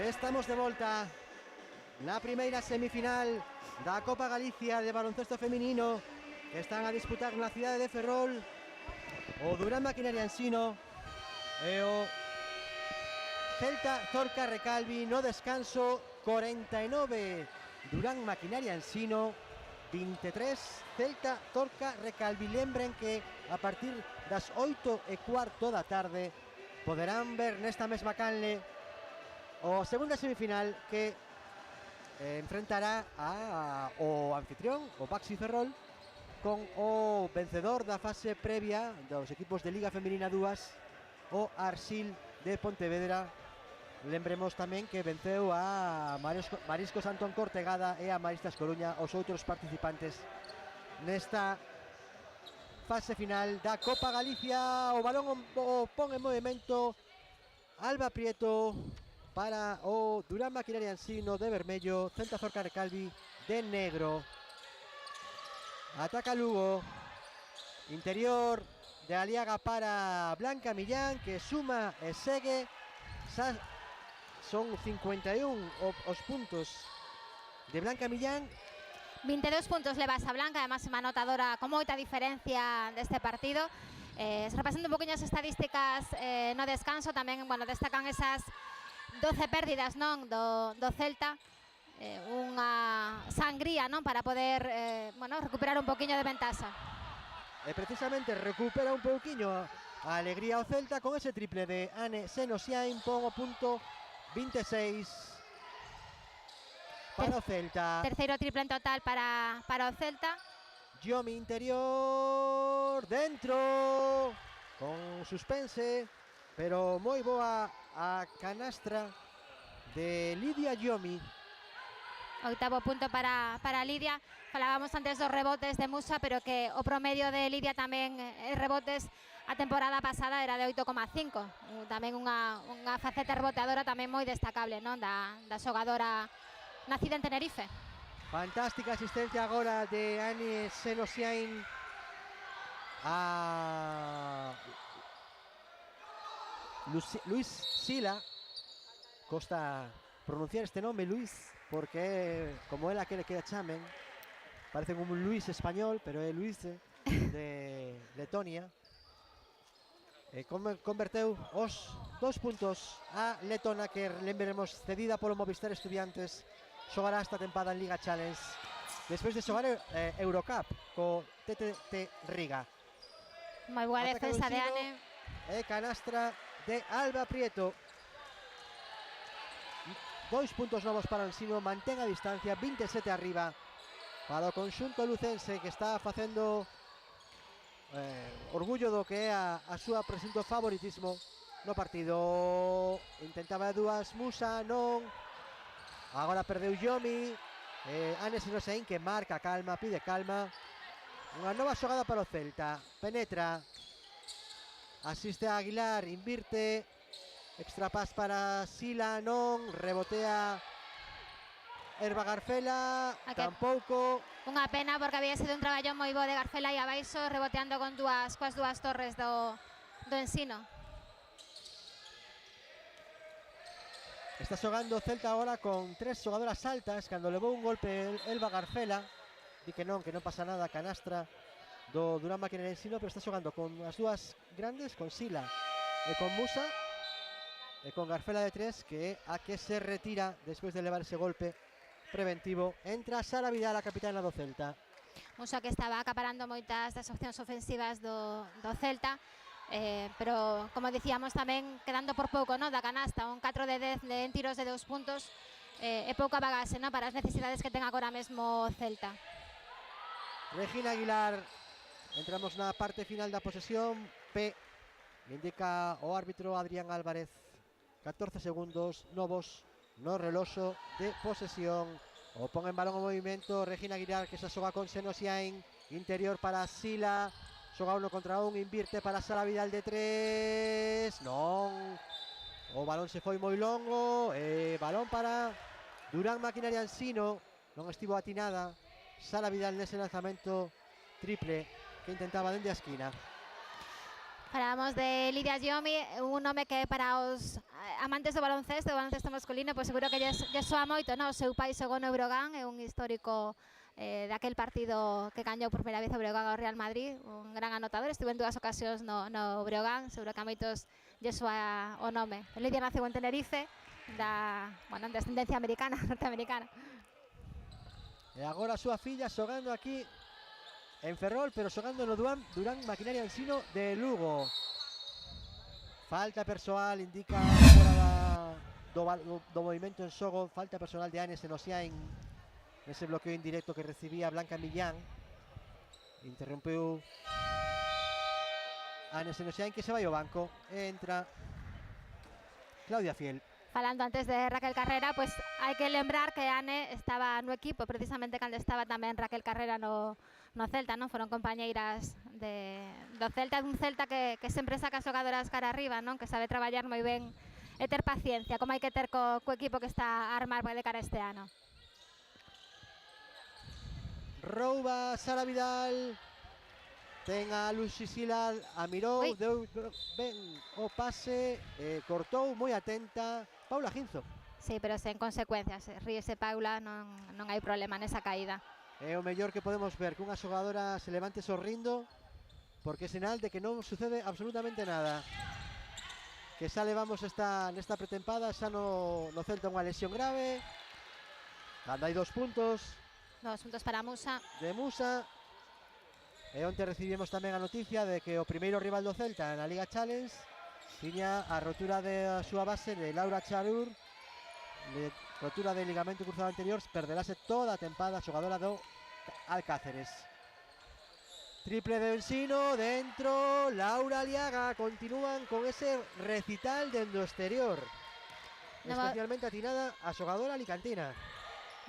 Estamos de volta na primeira semifinal da Copa Galicia de baloncesto feminino que están a disputar na cidade de Ferrol o Durán Maquinaria Ensino e o Celta Zorca Recalvi no descanso. 49 Durán Maquinaria Ensino, 23 Celta Zorca Recalvi. Lembren que a partir das 8:15 da tarde poderán ver nesta mesma canle o segunda semifinal que enfrentará o anfitrión, o Baxi Ferrol, con o vencedor da fase previa dos equipos de Liga Femenina 2, o Arsil de Pontevedra. Lembremos tamén que venceu a Mariscos Antón Cortegada e a Maristas Coruña, os outros participantes nesta fase final da Copa Galicia. O balón o pon en movimento Alba Prieto para o Durán Maquinaria Ensino de vermello, Celta Zorca Recalvi de negro. Ataca Lugo, interior de Aliaga para Blanca Millán, que suma e segue. Son 51 os puntos de Blanca Millán. 22 puntos levas a Blanca, además unha anotadora con moita diferencia deste partido. Repasando un poquinho as estadísticas no descanso, tamén destacan esas 12 pérdidas do Celta, unha sangría para poder recuperar un poquinho de ventaxa. E precisamente recupera un pouquiño a alegría o Celta con ese triple de Ane Senosiain. Pon o punto 26 para o Celta. Terceiro triple en total para o Celta. Yomi interior, dentro, con suspense, pero moi boa a canastra de Lidia Yomi. Oitavo punto para Lidia. Falábamos antes dos rebotes de Musa, pero que o promedio de Lidia tamén rebotes a temporada pasada era de 8,5. Tamén unha faceta reboteadora tamén moi destacable, non? Da xogadora nacida en Tenerife. Fantástica asistencia agora de Anne Senosiain a Luis Sila. Costa pronunciar este nome, Luis, porque como ela quere que a chamen, parece como un Luis español, pero é Luis de Letonia. Converteu os 2 puntos a Letona, que lembremos cedida polo Movistar Estudiantes. Xogará esta tempada en Liga Challenge despois de xogar Eurocup co TTT Riga. Moi boa defensa de Anne. E canastra de Alba Prieto. 2 puntos novos para o Ensino, mantén a distancia, 27 arriba para o conxunto lucense, que está facendo orgullo do que é a súa presunto favoritismo no partido. Intentaba dúas Musa, non. Agora perdeu Yomi. Anne Senosiain, que marca calma, pide calma. Unha nova xogada para o Celta. Penetra. Asiste a Aguilar, invirte. Extra pass para Sila, non. Rebotea Herba Garfela, tampouco. Unha pena, porque había sido un traballo moi bo de Garfela e abaixo, reboteando coas dúas torres do Ensino. Está xogando o Celta agora con 3 xogadoras altas. Cando levou un golpe Elba Garfela, di que non pasa nada, canastra do Durán Maquinaria Ensino, pero está xogando con as dúas grandes, con Sila e con Musa, e con Garfela de 3, que é a que se retira despois de levar ese golpe preventivo. Entra Sara Vidal, a capitana do Celta. Musa, que estaba acaparando moitas das opcións ofensivas do Celta, pero como dicíamos tamén quedando por pouco, no, da canasta, un 4 de 10 en tiros de 2 puntos, é pouca bagase, no, para as necesidades que ten agora mesmo o Celta. Regina Aguilar, entramos na parte final da posesión. P, indica o árbitro Adrián Álvarez. 14 segundos novos no reloxo de posesión. O pon en balón o movimento Regina Aguilar, que se xoga con Senosiain. Interior para Sila. Xoga 1 contra 1, invirte para Sara Vidal de 3. Non. O balón se foi moi longo. Balón para Durán Maquinaria Ensino. Non estivo atinada Sara Vidal nese lanzamento triple que intentaba dende a esquina. Falábamos de Lidia Yomi, un nome que para os amantes do baloncesto masculino, pois seguro que lle soa moito, no? O seu pai xogou no Breogán, é un histórico daquel partido que gañou por primeira vez o Breogán ao Real Madrid, un gran anotador, estuvo en 2 ocasións no Breogán, seguro que a moitos lle soa o nome. Lidia naceu en Tenerife, de ascendencia americana, norteamericana. E agora a súa filla xogando aquí en Ferrol, pero xogando no Durán Maquinaria Ensino de Lugo. Falta persoal, indica fora do movimento en xogo. Falta persoal de Anne Senosiain nese bloqueo indirecto que recibía Blanca Millán. Interrompeu Anne Senosiain, que se vai ao banco. Entra Claudia Fiel. Falando antes de Raquel Carrera, pues hai que lembrar que Anne estaba no equipo precisamente cando estaba tamén Raquel Carrera no Celta, non? Foron compañeiras do Celta, dun Celta que sempre saca xogadoras cara arriba, non? Que sabe traballar moi ben e ter paciencia, como hai que ter co equipo que está a armar de cara este ano. Rouba Sara Vidal, ten a Lucy Sila, a mirou, deu ben o pase, cortou, moi atenta Paula Ginzo. Sí, pero sen consecuencias, ríese Paula, non hai problema nesa caída. É o mellor que podemos ver, que unha xogadora se levante sorrindo, porque é sinal de que non sucede absolutamente nada. Que xa levamos nesta pretempada, xa no Celta unha lesión grave. Cando hai 2 puntos. 2 puntos para Musa. De Musa. E onte recibimos tamén a noticia de que o primeiro rival do Celta na Liga Challenge tiña a rotura da súa base de Laura Charur, rotura de ligamento cruzado anterior, perderase toda a tempada, xogadora do Alcáceres. Triple de Ensino, dentro, Laura Aliaga. Continúan con ese recital dende o exterior, especialmente atinada a xogadora alicantina.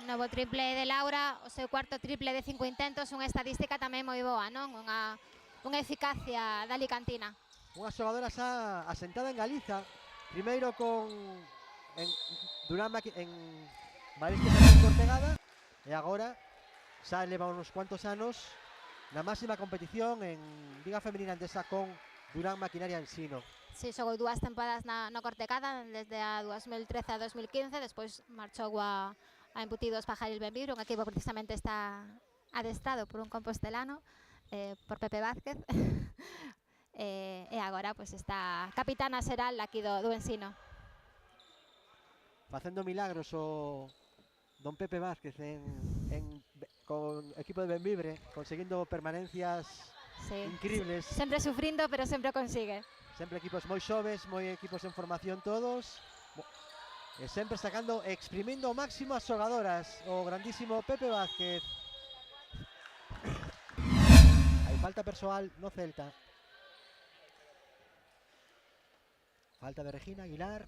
Novo triple de Laura, o seu cuarto triple de 5 intentos, unha estadística tamén moi boa, non? Unha eficacia da alicantina. Unha xogadora xa asentada en Galiza, primeiro en Marisqueta Cortegada, e agora xa leva uns cuantos anos na máxima competición en Liga Femenina Andesa con Durán Maquinaria Ensino. Si, xogou 2 temporadas na Cortegada, desde a 2013 a 2015, despois marchou a Embutidos Pajaril Benvibre, un equipo que precisamente está adestrado por un compostelano, por Pepe Vázquez, e agora pues está capitana xeral aquí do Ensino. Facendo milagros o don Pepe Vázquez con equipo de Benvibre, conseguindo permanencias increíbles. Sempre sufrindo, pero sempre consigue. Sempre equipos moi xoves, moi equipos en formación todos. E sempre sacando, exprimindo ao máximo as xogadoras, o grandísimo Pepe Vázquez. Hai falta persoal no Celta. Falta de Regina Aguilar.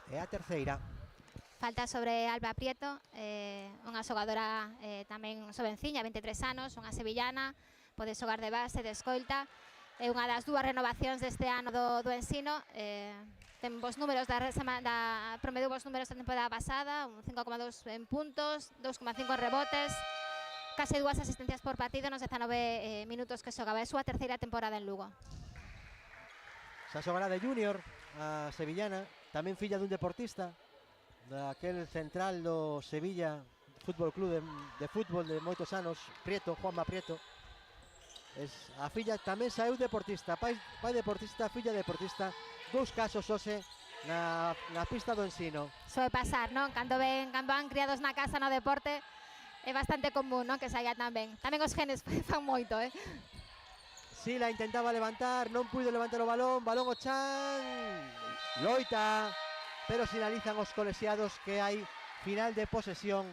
E a terceira. Falta sobre Alba Prieto, unha xogadora tamén xovenciña, 23 anos, unha sevillana, pode xogar de base, de escolta. É unha das dúas renovacións deste ano do Ensino. Ten bons números promediou bons números da temporada pasada, un 5,2 en puntos, 2,5 en rebotes, case 2 asistencias por partido nos 19 minutos que xogaba. É a súa terceira temporada en Lugo. Xa xogará de junior a sevillana, tamén filla dun deportista, daquel central do Sevilla Fútbol Club de fútbol de moitos anos, Prieto, Juanma Prieto. A filla tamén saeu deportista, pai deportista, filla deportista, 2 casos hoxe na pista do Ensino. Soe pasar, non? Cando van criados na casa no deporte é bastante común, non? Que saia tamén. Tamén os genes fan moito, Sila intentaba levantar, non puido levantar o balón o chan, loita, pero sinalizan os colexiados que hai final de posesión.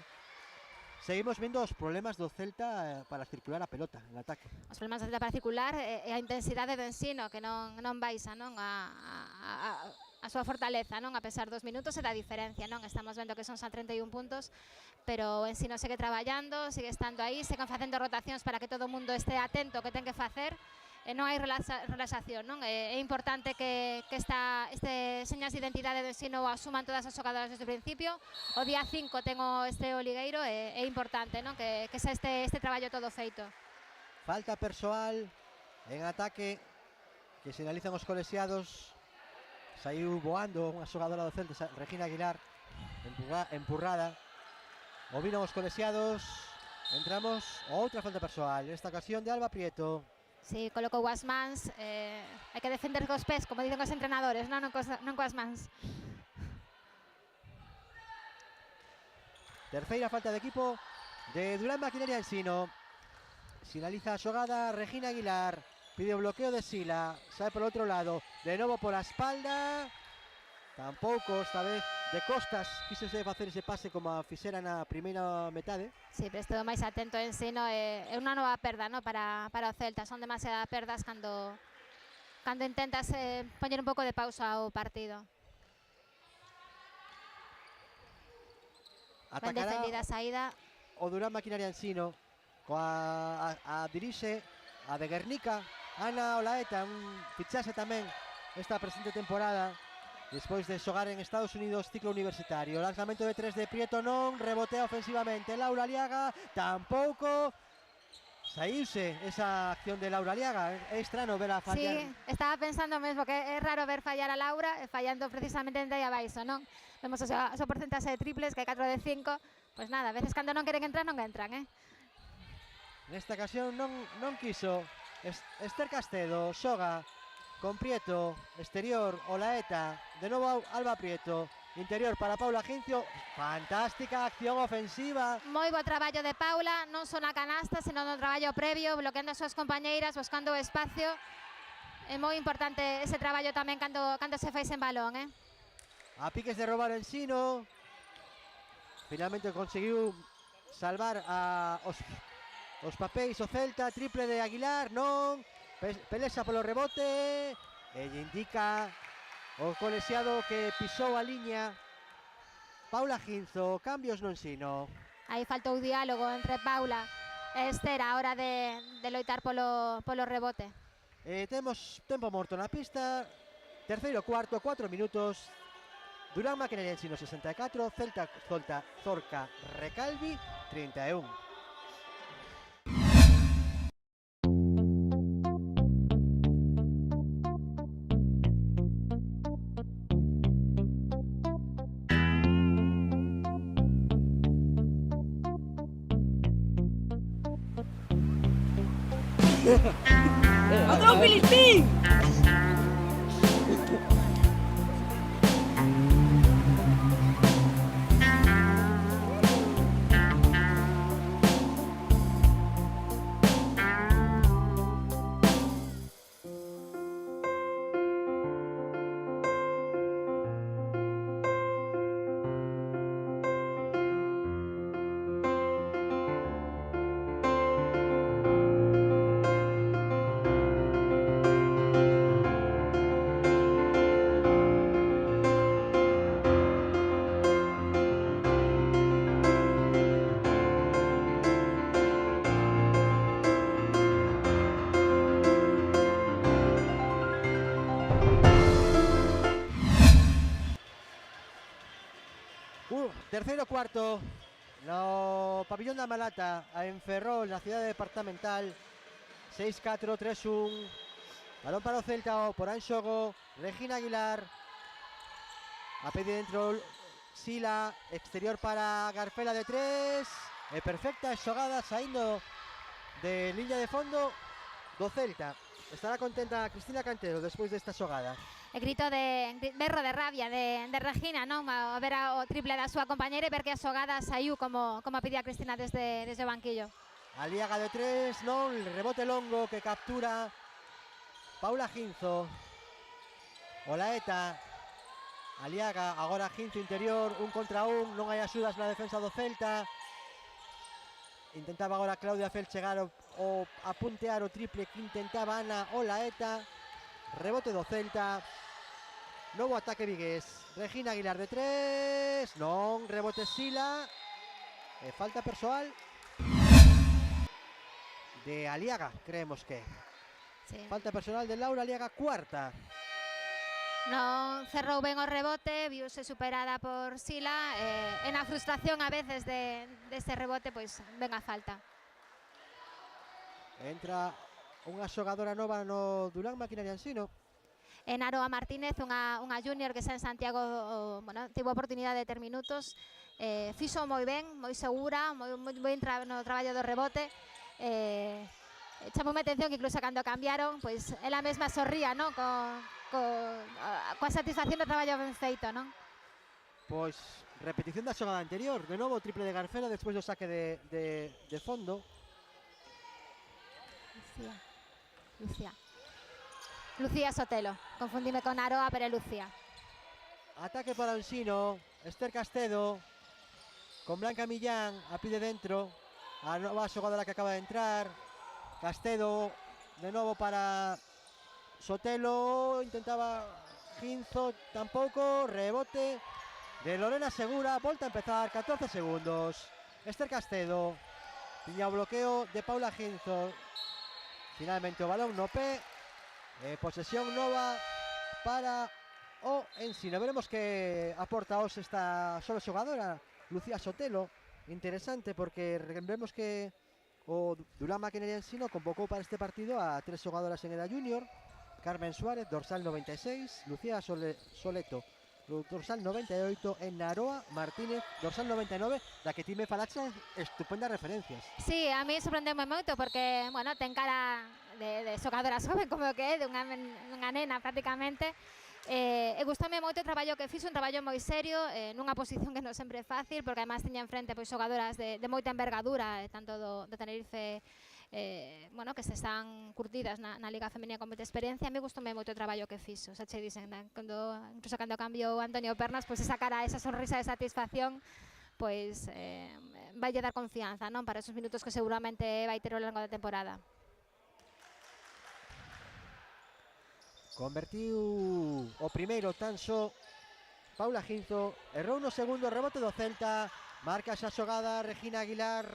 Seguimos vendo os problemas do Celta para circular a pelota en ataque. Os problemas do Celta para circular e a intensidade do Ensino, que non baixa, non? A súa fortaleza, non? A pesar dos minutos e da diferencia, non? Estamos vendo que son xa 31 puntos, pero o Ensino segue traballando, sigue estando aí, segue facendo rotacións para que todo o mundo este atento ao que ten que facer. Non hai relaxación, non? É importante que este señas de identidade do Ensino o asuman todas as xogadoras desde o principio. O día 5 tengo este Oligueiro, é importante, non? Que xa este traballo todo feito. Falta persoal en ataque que sinalizan os colexiados. Saiu voando unha xogadora do Celta, Regina Aguilar, empurrada. O viron os colexiados. Entramos, outra falta persoal, esta ocasión de Alba Prieto. Sí, colocou as mans, hai que defender cos pés, como dicen os entrenadores, non coas mans. Terceira falta de equipo de Durán Maquinaria Ensino. Sinaliza a xogada Regina Aguilar, pide o bloqueo de Sila, sae por outro lado, de novo por a espalda. Tampouco, esta vez de costas, quíxose facer ese pase como a fixera na primeira metade. Sí, pero estou máis atento en Ensino, é unha nova perda, no, para o Celta. Son demasiadas perdas cando intentas poñer un pouco de pausa ao partido. Ben defendida a saída. O Durán Maquinaria Ensino, a dirixe a de Guernica, Ana Olaeta, un fichaxe tamén esta presente temporada. Despois de xogar en Estados Unidos ciclo universitario. Lanzamento de 3 de Prieto, non, rebotea ofensivamente Laura Aliaga, tampouco. Saíuse esa acción de Laura Aliaga, é extraño ver a fallar. Sí, estaba pensando mesmo que é raro ver fallar a Laura, fallando precisamente en aí abaixo, non? Vemos o seu porcentaxe de triples, que é 4 de 5, pois nada, a veces cando non queren entrar, non entran, Nesta ocasión non quiso. Esther Castedo xoga con Prieto, exterior, Olaeta, de novo Alba Prieto, interior para Paula Gincio, fantástica acción ofensiva. Moi bo traballo de Paula, non só na canasta, senón no traballo previo, bloqueando as súas compañeiras, buscando o espacio. É moi importante ese traballo tamén cando se fai sen balón, A piques de robar o Ensino, finalmente conseguiu salvar os papéis o Celta, triple de Aguilar, non. Pelesa polo rebote e lle indica o colexiado que pisou a liña Paula Ginzo, cambios no ensino. Aí faltou diálogo entre Paula e Esther a hora de loitar polo rebote. Temos tempo morto na pista. Terceiro cuarto, 4 minutos. Durán Maquinaria Ensino 64, Celta Zorca Recalvi 31. ¡Otro Filispín! Terceiro cuarto no pabillón da Malata en Ferrol, na cidade departamental. 6-4, 3-1. Balón para o Celta, por en xogo Regina Aguilar. A pede dentro Sila, exterior para Garfela de 3. E perfecta xogada saindo de liña de fondo do Celta. Estará contenta Cristina Cantero despois desta xogada. E grito de berro de rabia de Regina, non? A ver o triple da súa compañera e ver que a xogada saiu como pedía Cristina desde o banquillo. Aliaga de 3, non, rebote longo que captura Paula Ginzo. Olaeta, Aliaga, agora Ginzo interior, 1 contra 1, non hai axudas na defensa do Celta. Intentaba agora Claudia Fel chegar o apuntear o triple que intentaba Ana Olaeta. Rebote do Celta. Novo ataque vigués. Regina Aguilar de 3. Non, rebote Sila. E falta persoal de Aliaga, creemos que. Sí. Falta personal de Laura Aliaga, cuarta. Non cerrou ben o rebote, viuse superada por Sila, e na frustración a veces deste rebote, pois ven a falta. Entra unha xogadora nova no Durán Maquinaria Ensino. En Aroa Martínez, unha junior que xa en Santiago, tivo oportunidade de ter minutos, fixo moi ben, moi segura, moi ben no traballo do rebote. Chamoume atención que incluso cando cambiaron, pois ela mesma sorría, non? Coa satisfacción do traballo ben feito, non? Pois repetición da xogada anterior, de novo triple de Garfela despois do saque de fondo. Lucía Sotelo, confundime con Aroa, pero é Lucía. Ataque para o Ensino, Esther Castedo con Blanca Millán, a pide dentro, a nova xogadora que acaba de entrar. Castedo de novo para Sotelo, intentaba Ginzo, tampouco, rebote de Lorena Segura, volta a empezar, 14 segundos. Esther Castedo, tiña o bloqueo de Paula Ginzo, finalmente o balón no pé. Posesión nova para o Ensino. Veremos que aporta hoxe esta solo xogadora, Lucía Sotelo. Interesante porque vemos que o Durán Maquinaria Ensino convocou para este partido a 3 xogadoras en edad junior. Carmen Suárez, dorsal 96, Lucía Soleto, dorsal 98, en Aroa Martínez, dorsal 99, da que ti me falaste estupendas referencias. Sí, a mí sorprendeu moito porque, ten cara de xogadora joven como que é, de unha nena prácticamente. E gustoume moito o traballo que fixo, un traballo moi serio, nunha posición que non sempre é fácil, porque además tiña enfrente xogadoras de moita envergadura, tanto do Tenerife, que se están curtidas na Liga Femenina con moita experiencia. A mí gustoume moito o traballo que fixo, xa che dicen, incluso cando cambiou Antonio Pernas, esa cara, esa sonrisa de satisfacción, vai lle dar confianza, non, para esos minutos que seguramente vai ter ao longo da temporada. Convertiu o primeiro tan só Paula Ginzo errou no segundo rebote do Celta. Marca esa xogada Regina Aguilar.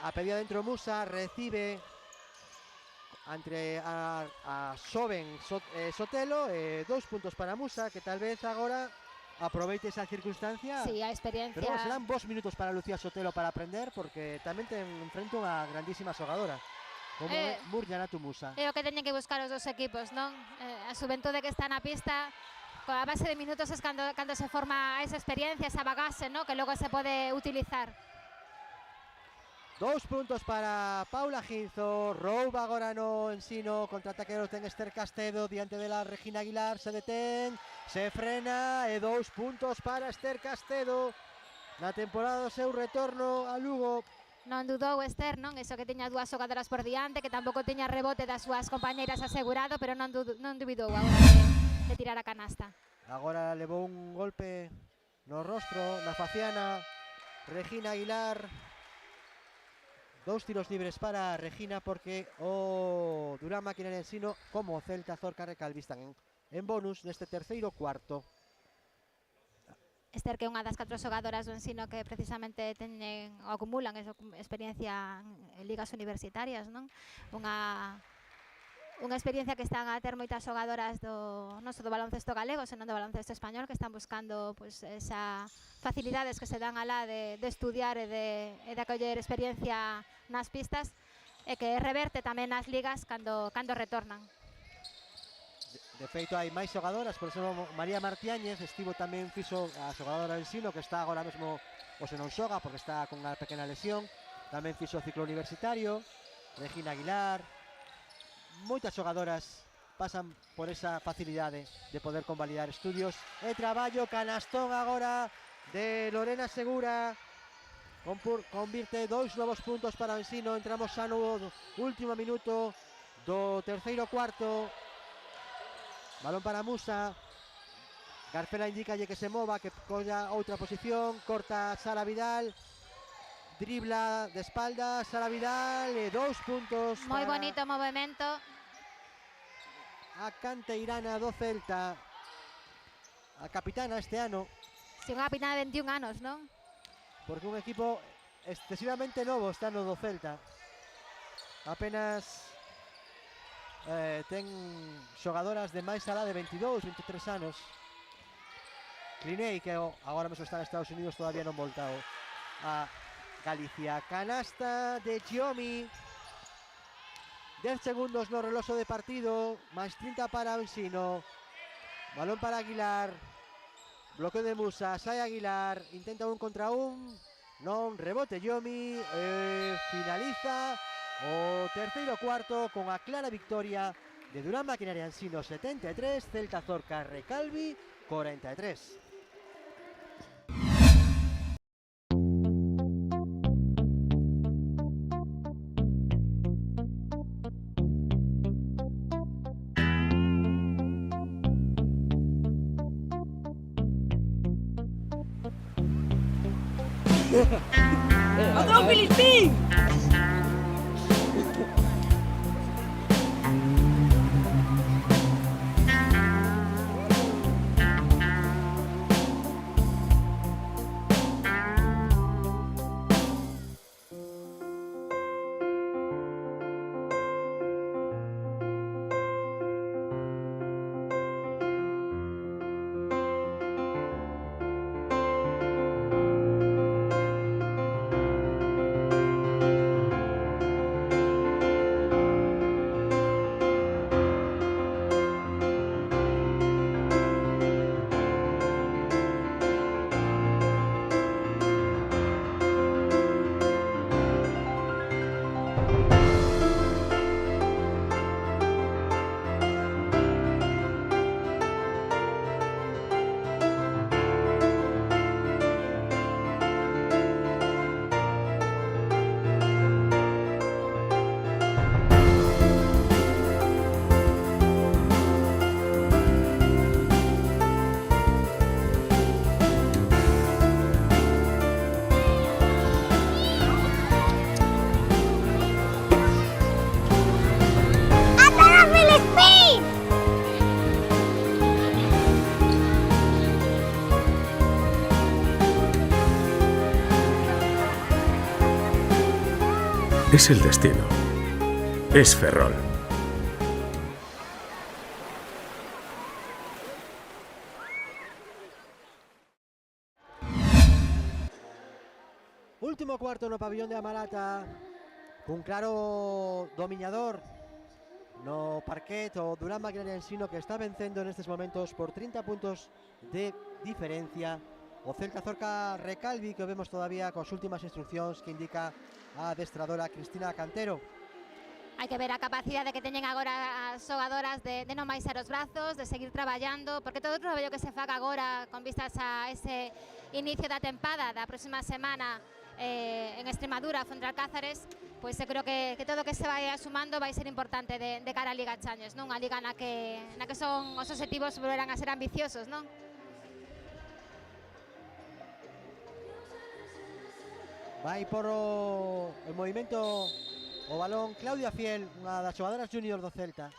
A pedida dentro Musa, recibe entre a Xoven Sotelo, 2 puntos para Musa, que tal vez agora aproveite esa circunstancia. Sí, a experiencia. Pero bueno, serán 2 minutos para Lucía Sotelo para aprender, porque tamén ten enfrente unha grandísima xogadora como é Murjanatu Musa. É o que teñen que buscar os dos equipos, non? A xuventude que está na pista, a base de minutos é cando se forma esa experiencia, esa bagaxe, non? Que logo se pode utilizar. 2 puntos para Paula Ginzo. Rouba agora no Ensino. Contraataque o ten Esther Castedo diante de la Regina Aguilar. Se detén, se frena e 2 puntos para Esther Castedo na temporada do seu retorno a Lugo. Non dudou Esther, non? Eso que tiña 2 xogadoras por diante, que tampouco tiña rebote das súas compañeiras asegurado, pero non dubidou agora de tirar a canasta. Agora levou un golpe no rostro, na faciana, Regina Aguilar. 2 tiros libres para Regina, porque o Durán Máquina Ensino como o Celta, Zorca, Recalvi están en bonus neste terceiro cuarto. Esther, que é unha das 4 xogadoras do Ensino que precisamente teñen ou acumulan experiencia en ligas universitarias, non? Unha experiencia que están a ter moitas xogadoras non só do baloncesto galego, senón do baloncesto español, que están buscando esa facilidades que se dan alá de estudiar e de acoller experiencia nas pistas, e que reverte tamén nas ligas cando retornan. De feito, hai máis xogadoras, por exemplo, María Martiáñez estivo tamén, fixo a xogadora del Ensino, que está agora mesmo, ou se non xoga, porque está con unha pequena lesión, tamén fixo o ciclo universitario. Regina Aguilar, moitas xogadoras pasan por esa facilidade de poder convalidar estudios. E traballo, canastón agora de Lorena Segura, convirte 2 novos puntos para o Ensino. Entramos xa no último minuto do terceiro cuarto. Balón para Musa. Garcela indícalle que se mova, que colla outra posición. Corta Sara Vidal. Dribla de espaldas Sara Vidal e 2 puntos. Moi bonito movimento. A canteirana do Celta, a capitana este ano. Si, unha capitana de 21 anos, non? Porque un equipo excesivamente novo este ano do Celta. Apenas ten xogadoras de máis alá de 22, 23 anos. Cliney, que agora mesmo está en Estados Unidos, todavía non voltao a Galicia. Canasta de Chiomi. 10 segundos no reloxo de partido, máis 30 para o Ensino. Balón para Aguilar. Bloqueo de Musa, sai Aguilar, intenta 1 contra 1. Non, rebote Yomi, finaliza o terceiro cuarto con a clara victoria de Durán Maquinaria Ensino 73, Celta Zorca Recalvi 43. ¡Otro Filispín! Es el destino. Es Ferrol. Último cuarto no pabillón de Amalata, cun claro dominador no parquet o Durán Maquinaria Ensino, que está vencendo nestes momentos por 30 puntos de diferencia o Celta Zorca Recalvi, que vemos todavía coas últimas instruccións que indica a adestradora Cristina Cantero. Hai que ver a capacidade que teñen agora as xogadoras de non baixar os brazos, de seguir traballando, porque todo o traballo que se faga agora con vistas a ese inicio da tempada da próxima semana en Extremadura fronte al Cáceres, pois eu creo que todo o que se vai asumando vai ser importante de cara a Liga Chañes, non? A Liga na que son os objetivos volverán a ser ambiciosos, non? Vai por o movimento o balón Claudia Fiel, unha das xogadoras junior do Celta.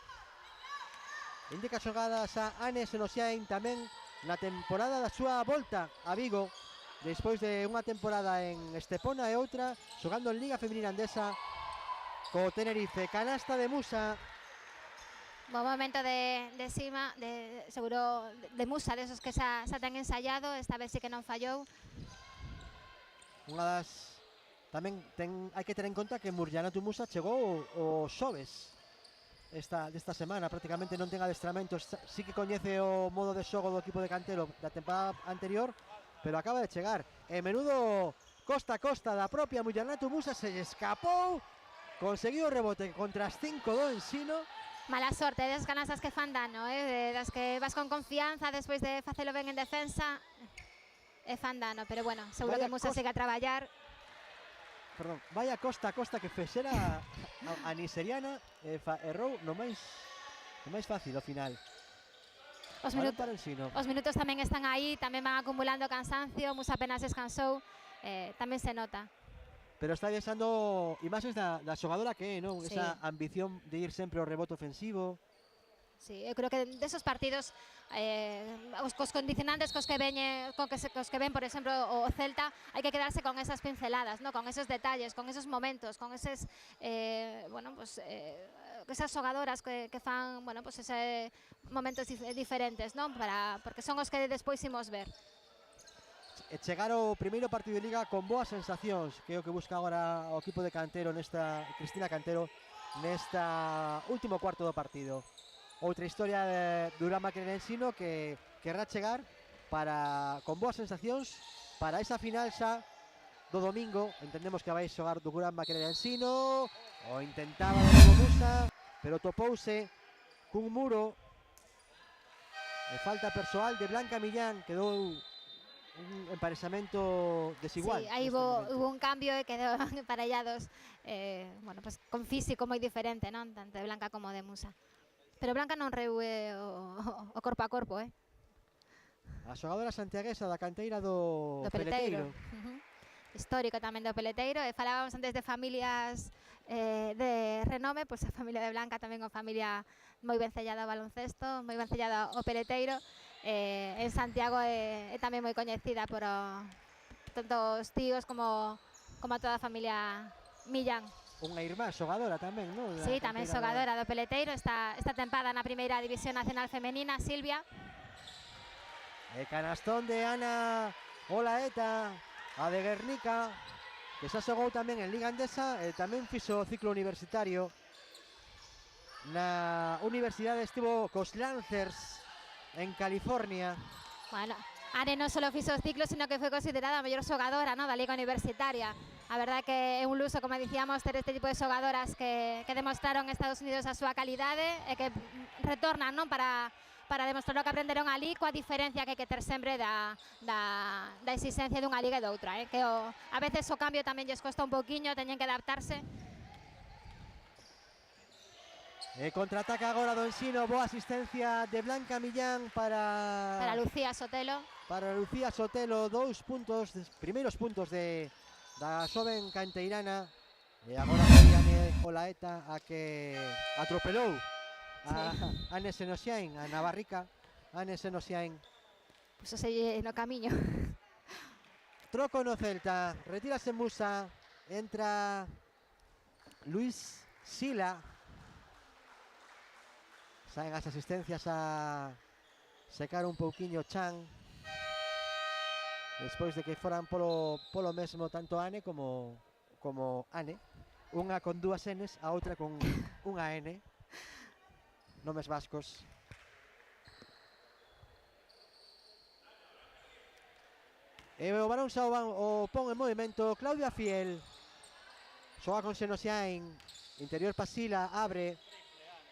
Indica xogadas a Anne Senosiain tamén na temporada da súa volta a Vigo, despois de unha temporada en Estepona e outra xogando en Liga Feminina Andesa co Tenerife. Canasta de Musa. Bom momento de Sima, seguro de Musa, desos que xa ten ensayado, esta vez sí que non fallou. Unha das... Tamén hai que ter en conta que Murjanatu Musa chegou o xoves desta semana, prácticamente non ten adestramentos, sí que coñece o modo de xogo do equipo de Cantero da temporada anterior, pero acaba de chegar. E menudo costa a costa da propia Murjanatu Musa, se lle escapou, conseguiu o rebote contra as 5 do Ensino. Mala sorte, des canastas que fan dano, das que vas con confianza despois de facelo ben en defensa e fan dano, pero bueno, seguro que Musa siga a traballar. Perdón, vaya costa a costa que fexera a nigeriana, errou no máis fácil ao final. Os minutos tamén están aí, tamén van acumulando cansancio, Musa apenas descansou, tamén se nota. Pero está deixando imaxes da xogadora que é, non? Sí. Esa ambición de ir sempre ao rebote ofensivo. Sí, eu creo que desos partidos cos condicionantes cos que ven, por exemplo, o Celta, hai que quedarse con esas pinceladas, ¿no? Con esos detalles, con esos momentos, con eses esas xogadoras que fan, bueno, pues ese momentos diferentes, ¿no? Porque son os que despois imos ver. Chegar ao primeiro partido de Liga con boas sensacións, que é o que busca agora o equipo de Cantero Cristina Cantero nesta último cuarto do partido. Outra historia de Durán Maquinaria Ensino que querrá chegar con boas sensacións para esa final xa do domingo. Entendemos que vai xogar Durán Maquinaria Ensino, o intentaba de novo Musa, pero topouse cun muro e falta persoal de Blanca Millán, quedou un emparexamento desigual. Sí, aí hubo un cambio e quedou emparellados con físico moi diferente, non? Tanto de Blanca como de Musa. Pero Blanca non reúe o corpo a corpo, A xogadora santiaguesa da canteira do Peleteiro. Histórico tamén do Peleteiro. E falábamos antes de familias de renome, pois a familia de Blanca tamén é unha familia moi vencellada ao baloncesto, moi vencellada ao Peleteiro. En Santiago é tamén moi coñecida por tanto os tíos como a toda a familia Millán. Unha irmá xogadora tamén, non? Sí, tamén xogadora do Peleteiro, esta tempada na primeira división nacional femenina, Silvia. E canastón de Ana Olaeta, a de Guernica, que xa xogou tamén en Liga Andesa e tamén fixo o ciclo universitario. Na universidade estivo cos Lancers en California. Bueno, Ane non só fixo o ciclo, sino que foi considerada a mellor xogadora, no, da Liga Universitaria. A verdade que é un luso, como dicíamos, ter este tipo de xogadoras que demostraron en Estados Unidos a súa calidade e que retornan, non, para demostrar o que aprenderon ali, coa diferencia que hai que ter sempre da existencia dunha liga e doutra, que a veces o cambio tamén lles costa un poquinho, teñen que adaptarse. E contraataca agora do Ensino, boa asistencia de Blanca Millán para Lucía Sotelo. Para Lucía Sotelo, primeiros puntos da xoven canteirana. E agora foi Ane Olaeta a que atropelou a Anne Senosiain, a navarrica Anne Senosiain. Pois ose no camiño. Troco no Celta, retírase Musa, entra Luis Sila. Saen as asistencias a secar un pouquiño Chan despois de que foran polo mesmo tanto Ane como Ane, unha con dúas Ns, a outra con unha N, nomes vascos. E o balón xa o pon en movimento Claudia Fiel. Xoga con Xenosiain, interior Pasila, abre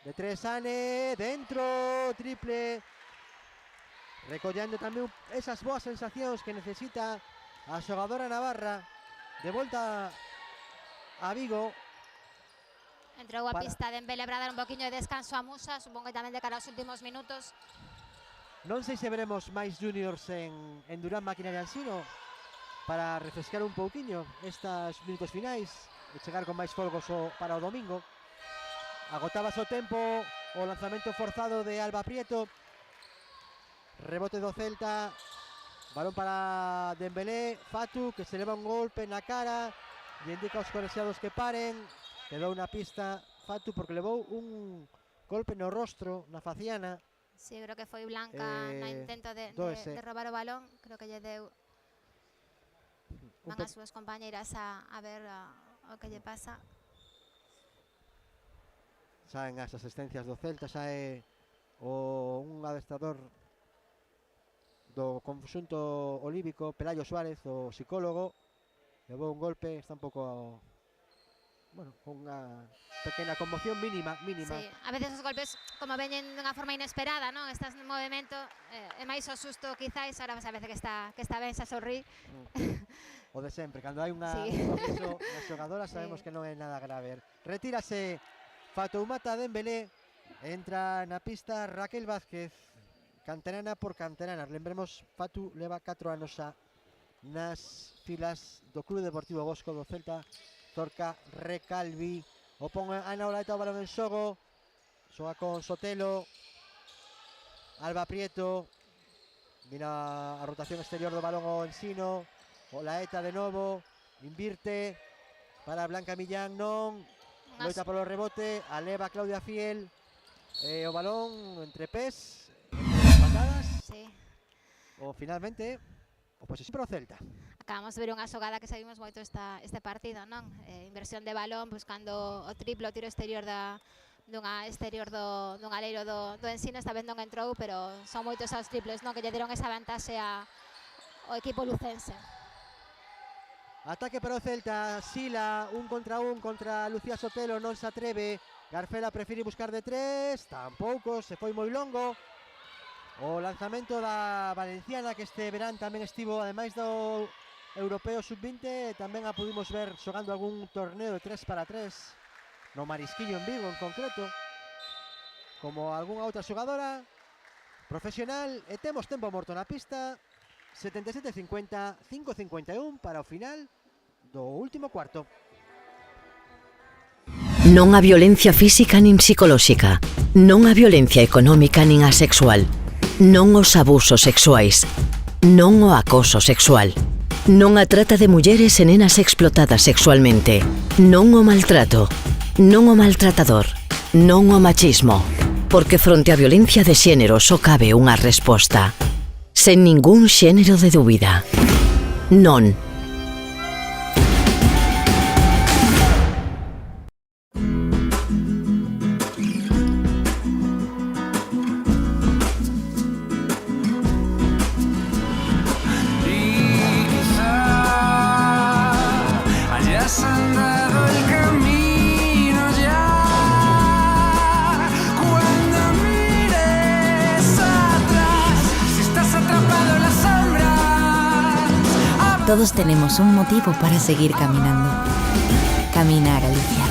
de 3 Ane, dentro, triple, recollendo tamén esas boas sensacións que necesita a xogadora navarra. De volta a Vigo. Entrou a pista de Dembélé para dar un poquinho de descanso a Musa, supongo que tamén de cara aos últimos minutos. Non sei se veremos máis juniors en Durán Máquina de Ansino para refrescar un pouquiño estes minutos finais e chegar con máis folgos para o domingo. Agotábase o tempo, o lanzamento forzado de Alba Prieto, rebote do Celta, balón para Dembélé, Fatu que se leva un golpe na cara e indica aos colexiados que paren. Quedou na pista Fatu porque levou un golpe no rostro, na faciana. Sí, creo que foi Blanca no intento de robar o balón. Creo que lle deu. Van as súas compañeiras a ver o que lle pasa. Saen as asistencias do Celta, sae un adestrador do conxunto olívico, Pelayo Suárez, o psicólogo. Levou un golpe, está un pouco... Bueno, unha pequena conmoción mínima. Sí, a veces os golpes como veñen dunha forma inesperada, non? Estás en movimento, é máis o susto quizáis, ahora a veces que está ben, xa sorrí. O de sempre, cando hai un compromiso na xogadora sabemos que non é nada grave. Retírase Fatoumata Dembélé, entra na pista Raquel Vázquez, canterana por canterana. Lembremos, Fatu leva 4 anos xa nas filas do Club Deportivo Bosco do Celta. Zorca Recalvi, o pon Ana Olaeta o balón en xogo, xoga con Sotelo, Alba Prieto, mira a rotación exterior do balón o Ensino, Olaeta de novo, invirte para Blanca Millán, non, loita polo rebote, aleva Claudia Fiel, o balón entre pés, entre patadas, o finalmente, o posesión pro Celta. Acabamos de ver unha xogada que seguimos moito este partido, non? Inversión de balón, buscando o triplo, tiro exterior dun aleiro do Ensino. Esta vez non entrou, pero son moitos os triples, non? Que lle deron esa vantaxe ao equipo lucense. Ataque para o Celta, Sila, 1 contra Lucía Sotelo, non se atreve. Garfela prefire buscar de 3, tampouco, se foi moi longo. O lanzamento da valenciana que este verán tamén estivo, ademais do Europeo Sub-20, tamén a pudimos ver xogando algún torneo de 3x3 no Marisquiño en Vigo en concreto, como algunha outra xogadora profesional. E temos tempo morto na pista, 77-50, 5-51 para o final do último cuarto. Non a violencia física nin psicolóxica, non a violencia económica nin a sexual, non os abusos sexuais, non o acoso sexual, non a trata de mulleres e nenas explotadas sexualmente, non o maltrato, non o maltratador, non o machismo, porque fronte á violencia de xénero só cabe unha resposta, sen ningún xénero de dúbida. Non. Todos tenemos un motivo para seguir caminando. Camina a Galicia.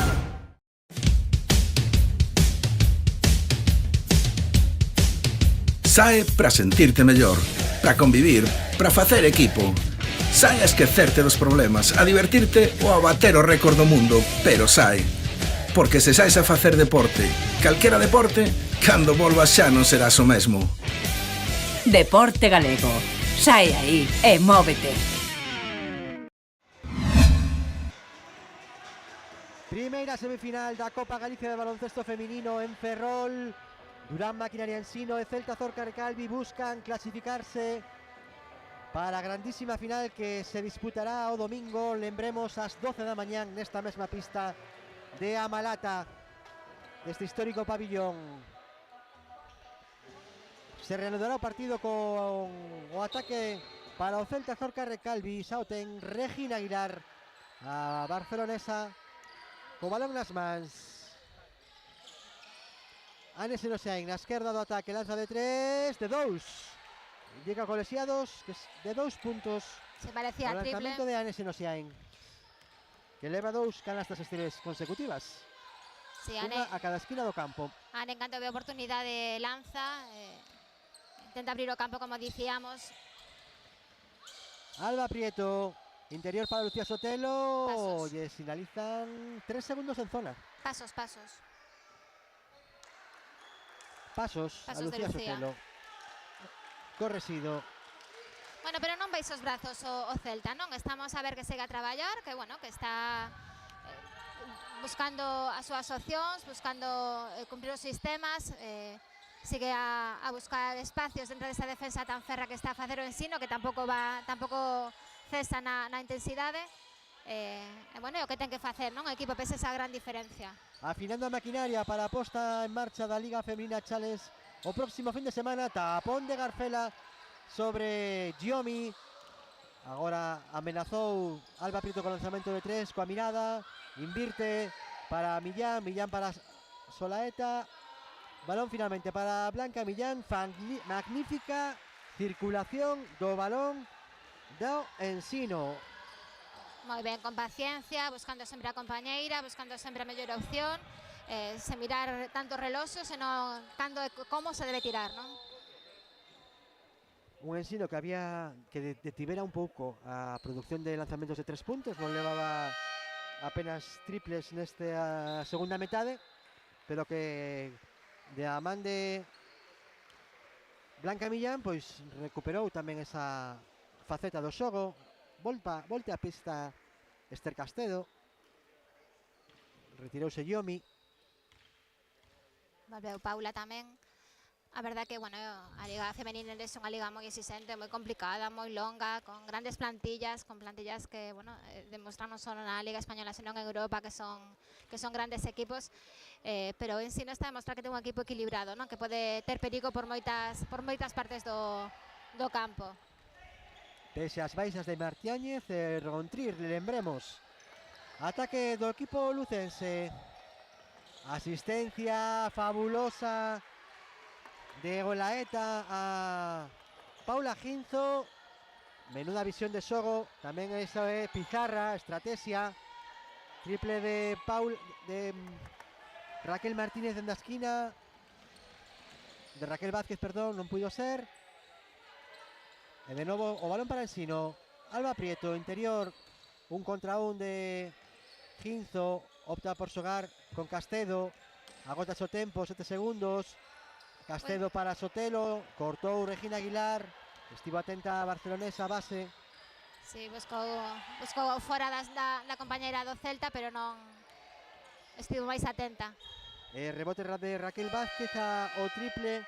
Sae para sentirte mellor, para convivir, para facer equipo. Sae a esquecerte dos problemas, a divertirte ou a bater o récord do mundo, pero sae. Porque se saes a facer deporte, calquera deporte, cando volvas xa non serás o mesmo. Deporte Galego. Sae aí e móvete. Primeira semifinal da Copa Galicia de baloncesto feminino en Ferrol. Durán Maquinaria Ensino e Celta Zorca Recalvi buscan clasificarse para a grandísima final que se disputará o domingo, lembremos, ás 12 da mañán nesta mesma pista de Amalata, deste histórico pabillón. Se reanudará o partido con o ataque para o Celta Zorca Recalvi. Xa o ten Regina Aguilar, a barcelonesa, co balón nas mans. Ane Senosiain na esquerda do ataque, lanza de 3, de 2. Indica colexiados que de 2 puntos. Se parecía o triple. lanzamento de Ane Senosiain, que leva 2 canastas exteriores consecutivas. Sí, Unha a cada esquina do campo. Ane, en canto ve oportunidade, lanza. Intenta abrir o campo, como dicíamos. Alba Prieto, interior para Lucía Sotelo. Pasos. Oye, finalizan 3 segundos en zona. Pasos. Pasos a De Lucía Lucía. Sotelo. Corresido. Bueno, pero non vais os brazos o Celta, non? Estamos a ver que segue a traballar, que bueno, que está buscando as súas opcións, buscando cumprir os sistemas, sigue a buscar espacios dentro desa defensa tan ferra que está a facer o Ensino, que tampouco cesa na intensidade. Bueno, é o que ten que facer, non? O equipo pese esa gran diferencia. Afinando a maquinaria para a posta en marcha da Liga Femenina Challenge o próximo fin de semana. Tapón de Garfela sobre Giomi. Agora amenazou Alba Prieto con lanzamento de 3 coa mirada. Invirte para Millán para Solaeta. Balón finalmente para Blanca Millán. Magnífica circulación do balón do Ensino. Moi ben, con paciencia, buscando sempre a compañeira, buscando sempre a mellor opción, sen mirar tanto reloxo, senón cando e como se debe tirar, non? Un Ensino que detivera un pouco a produción de lanzamentos de 3 puntos, non levaba apenas triples nesta segunda metade, pero que de a man de Blanca Millán pois recuperou tamén esa faceta do xogo. Volte a pista Esther Castedo. Retirouse Giomi. Volveu Paula tamén. A verdad que, bueno, a Liga Femenina é unha liga moi exigente, moi complicada, moi longa, con grandes plantillas, que, bueno, demostran non só na Liga Española, senón en Europa, que son grandes equipos, pero en si non está a demostrar que ten un equipo equilibrado, non? Que pode ter perigo por moitas partes do campo. Pese as baixas de Martiáñez e Rontrir, lembremos. Ataque do equipo lucense. Asistencia fabulosa de Golaeta a Paula Ginzo. Menuda visión de xogo. Tamén iso é pizarra, estrategia. Triple de Raquel Martínez en da esquina. De Raquel Vázquez, perdón, non puido ser. E de novo o balón para Ensino. Alba Prieto, interior, 1 contra 1 de Ginzo. Opta por xogar con Castedo. Agota o tempo, 7 segundos. Castedo para Sotelo. Cortou Regina Aguilar. Estivo atenta a barcelonesa base. Sí, buscou fora da compañeira do Celta, pero non estivo máis atenta. Rebote de Raquel Vázquez o triple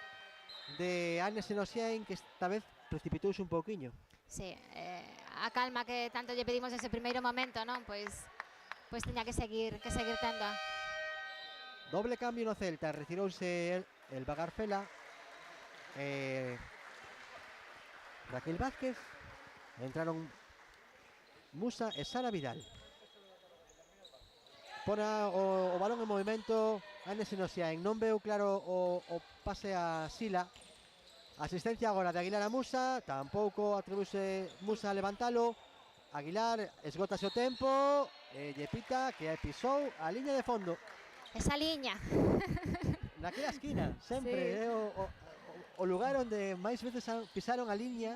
de Ane Senosiain, que esta vez precipitouse un pouquiño. Sí, a calma que tanto lle pedimos ese primeiro momento, non? Pois tiña que seguir tendo. Doble cambio no Celta, retirouse el Bagarfela. Raquel Vázquez, entraron Musa e Sara Vidal. Pona o balón en movimento Ane Senosiain, non veu claro o pase a Sila. Asistencia agora de Aguilar a Musa, tampouco atribuise Musa a levantalo. Aguilar esgotase o tempo, lle pita que pisou a liña de fondo. Esa liña. Naquela esquina, sempre, sí. O lugar onde máis veces pisaron a liña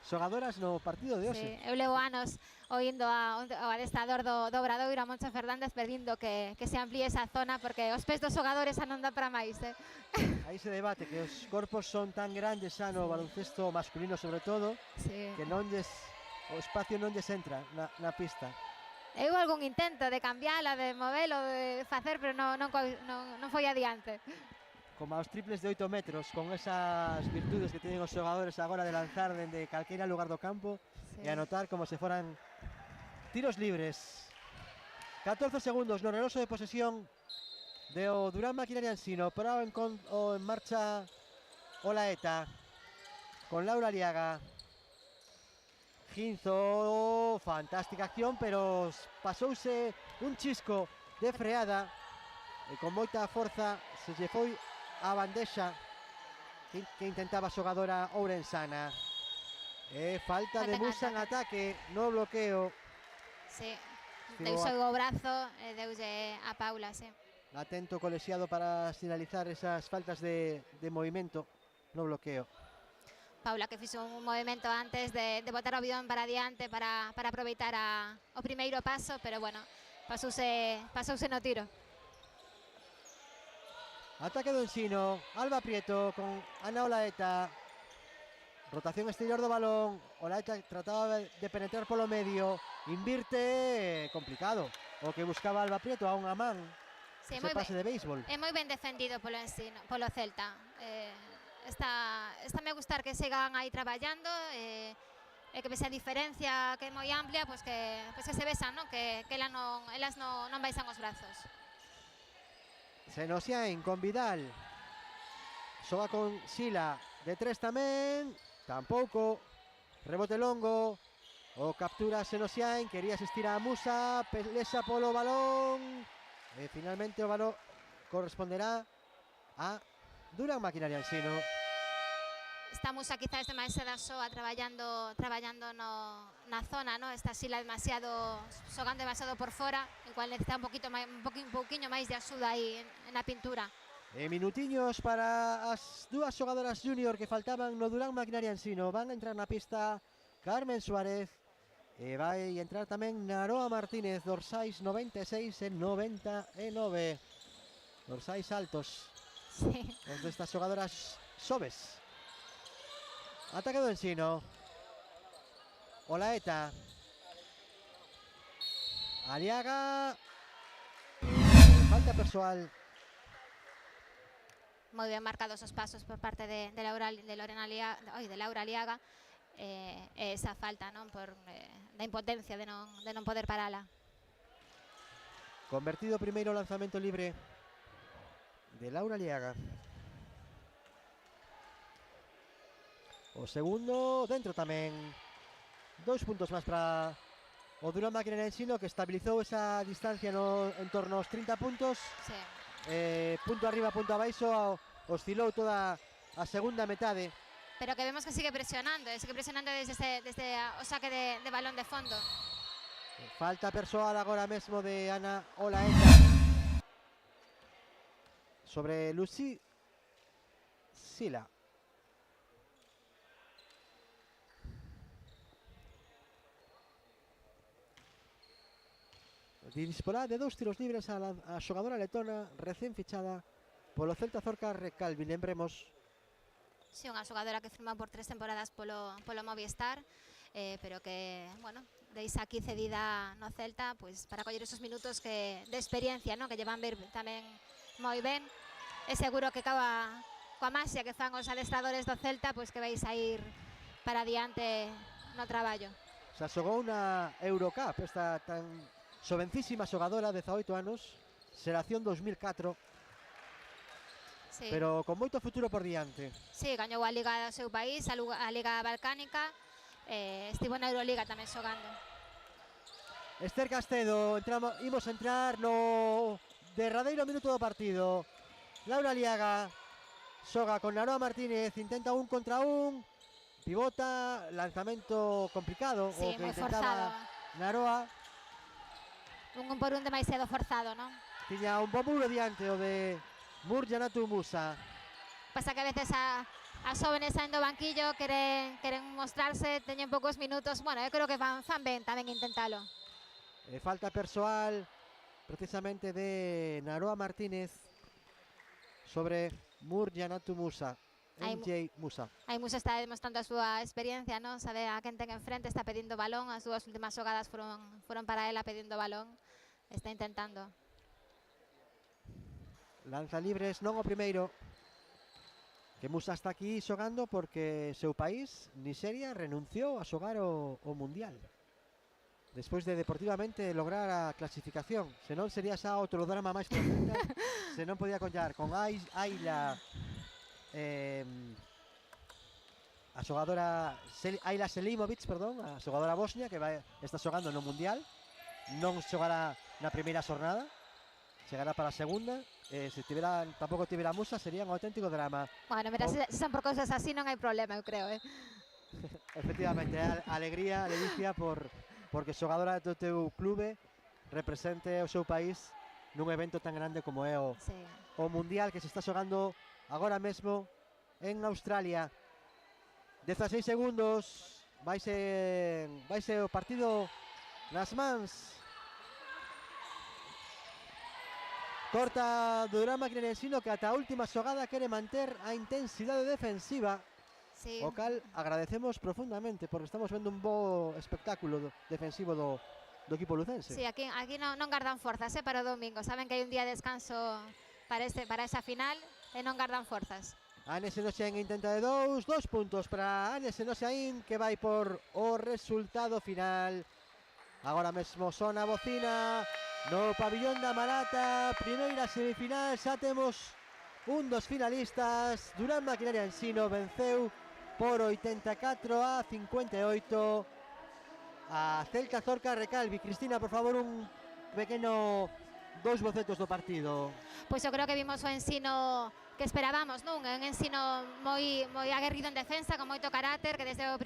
xogadoras no partido de hoxe. Sí, eu levo anos oindo ao adestrador do Obradoiro, a Moncho Fernández, pedindo que se amplíe esa zona, porque os pés dos xogadores xa non dá para máis. Aí se debate que os corpos son tan grandes xa no baloncesto masculino, sobre todo, sí, que o espacio non lles entra na pista. Eu algún intento de cambiala, de movelo, de facer, pero non foi adiante. Como aos triples de 8 metros, con esas virtudes que teñen os xogadores agora de lanzar dende calquera lugar do campo e anotar como se foran tiros libres. 14 segundos no reloxo de posesión de o Durán Maquinaria Ensino. Pero en marcha Olaeta con Laura Aliaga. Ginzo, fantástica acción, pero pasouse un chisco de freada e con moita forza se lle foi a bandexa que intentaba a xogadora ourensana. Falta de Musa en ataque no bloqueo. Sí, deuse o brazo e deuse a Paula, sí. Atento colexiado para sinalizar esas faltas de movimento no bloqueo. Paula que fixo un movimento antes de botar o bidón para adiante para aproveitar o primeiro paso, pero bueno, pasouse no tiro. Ataque do Ensino, Alba Prieto con Ana Olaeta. Rotación exterior do balón, Olaeta trataba de penetrar polo medio, invirte, complicado. O que buscaba Alba Prieto a unha man, sí, ese pase de béisbol. É moi ben defendido polo Ensino, polo Celta. Está me gustar que sigan aí traballando e que pese a diferencia que é moi amplia, pues que se besan, ¿no? Que elas non baixan os brazos. Senosiain con Vidal. Xoga con Sila de 3 tamén, tampouco. Rebote longo. O captura Senosiain, quería asistir a Musa, pelesa polo balón. E finalmente o balón corresponderá a Durán Maquinaria Ensino. Está Musa quizás demasiada soa traballando na zona, ¿no? Está Sila xogando demasiado por fora, igual necesita un poquinho máis de axuda aí na pintura. Minutiños para as dúas xogadoras junior que faltaban no Durán Maquinaria Ensino. Van a entrar na pista Carmen Suárez e vai entrar tamén Naroa Martínez, dorsais 96 e 99. Dorsais altos. Sí. Os destas xogadoras xoves. Ataque do Ensino. Olaeta. Aliaga. Falta persoal. Moi ben marcados os pasos por parte de Laura Aliaga. Esa falta, non, por da impotencia de non poder parala. Convertido primeiro lanzamento libre de Laura Aliaga. O segundo dentro tamén. 2 puntos máis para o Durán Maquinaria Ensino, que estabilizou esa distancia en torno aos 30 puntos. Sí. Punto arriba, punto abaixo, oscilou toda a segunda metade. Pero que vemos que sigue presionando desde o saque de balón de fondo. Falta persoal agora mesmo de Ana Olaeta sobre Lucy Sila. Disporá de 2 tiros libres a xogadora letona recén fichada polo Celta Zorca Recalvi, lembremos. Sí, unha xogadora que firma por 3 temporadas polo Movistar, pero que, bueno, deixa aquí cedida no Celta pues, para coller esos minutos de experiencia, ¿no? Que llevan ver tamén moi ben. É seguro que coa maxia que fan os adestradores do Celta, pues, que vais a ir para adiante no traballo. Xa xogou na Eurocup, esta tan xovencísima xogadora, 18 anos, xeración 2004. Sí. Pero con moito futuro por diante. Sí, gañou a Liga do seu país, a Liga Balcánica, estivo na Euroliga tamén xogando. Esther Castedo, imos entrar no derradeiro minuto do partido. Laura Aliaga xoga con Naroa Martínez, intenta 1 contra 1, pivota, lanzamento complicado, sí, o que intentaba forzado. Naroa. Un por un demasiado forzado, non? Tiña un bo muro diante o de Murjanatu Musa. Pasa que a veces as jóvenes saen do banquillo, queren mostrarse, teñen poucos minutos. Bueno, eu creo que fan ben tamén intentalo. Falta persoal precisamente de Naroa Martínez sobre Murjanatu Musa. MJ Musa. Aí Musa está demostrando a súa experiencia, non? Sabe a quen ten enfrente, está pedindo balón, as dúas últimas xogadas foron para ela pedindo balón, está intentando. Lanza libres, non o primeiro. Que Musa está aquí xogando porque seu país, Nigeria, renunciou a xogar o Mundial. Despois de deportivamente lograr a clasificación. Senón sería xa outro drama máis profunda. Se non podía collar con Ayla, a xogadora Ayla Selimovic, perdón, a xogadora bosnia que está xogando no Mundial. Non xogará na primeira xornada, chegará para a segunda. Se tampouco tivera Musa sería un auténtico drama. Bueno, mira, se son por cousas así non hai problema, eu creo, Efectivamente, alegría, ledicia porque xogadora do teu clube represente o seu país nun evento tan grande como é o Mundial que se está xogando agora mesmo en Australia. 16 segundos, vaise o partido nas mans. Corta Durán Maquinensino que ata a última xogada quere manter a intensidade defensiva. Sí. O cal agradecemos profundamente porque estamos vendo un bo espectáculo defensivo do equipo lucense. Sí, aquí non gardan forzas para o domingo. Saben que hai un día de descanso para esa final e non gardan forzas. Ane Senosiaín intenta de 2 puntos para Ane Senosiaín que vai por o resultado final. Agora mesmo sona a bocina no pabillón da Amalata, primeira semifinal, xa temos un dos finalistas. Durán Maquinaria Ensino venceu por 84-58 a Celta Zorca Recalvi. Cristina, por favor, un pequeno dous bocetos do partido. Pois eu creo que vimos o Ensino que esperábamos, non? Un Ensino moi aguerrido en defensa, con moito carácter, que desde o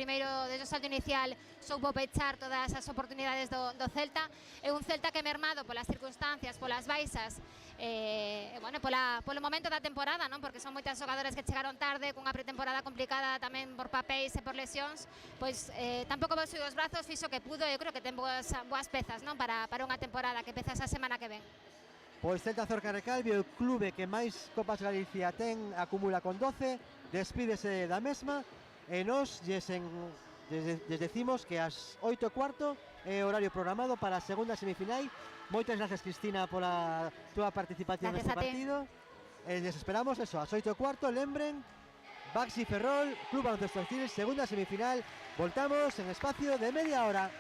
salto inicial soupo pechar todas as oportunidades do Celta. É un Celta que mermado polas circunstancias, polas baixas, polo momento da temporada, non? Porque son moitas xogadoras que chegaron tarde, cunha pretemporada complicada tamén por papéis e por lesións, pois tampouco baixou os brazos, fixo que pudo, eu creo que ten boas pezas, non? Para unha temporada que empeza esa semana que ven. Pois Celta Zorca Recalvi, o clube que máis Copas Galicia ten, acumula con 12, despídese da mesma e nos lles decimos que ás 8:15 é horario programado para a segunda semifinal. Moitas gracias, Cristina, pola túa participación neste partido. Les esperamos eso, ás 8:15, lembren, Baxi Ferrol, Club Baloncesto Civil, segunda semifinal. Voltamos en espacio de media hora.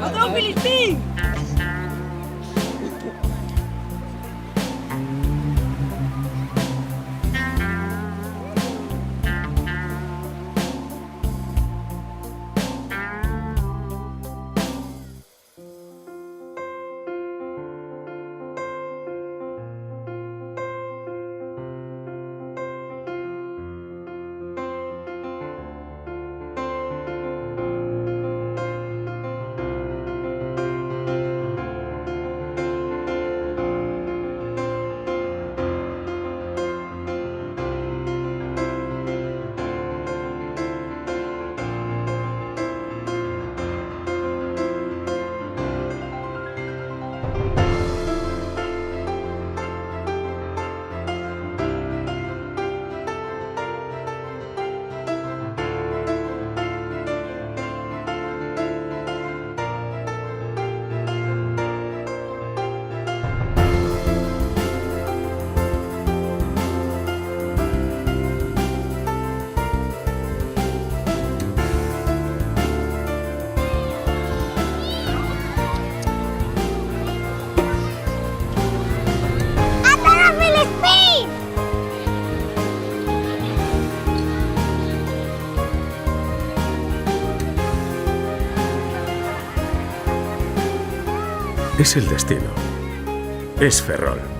¡Otro Filistín! Es el destino. Es Ferrol.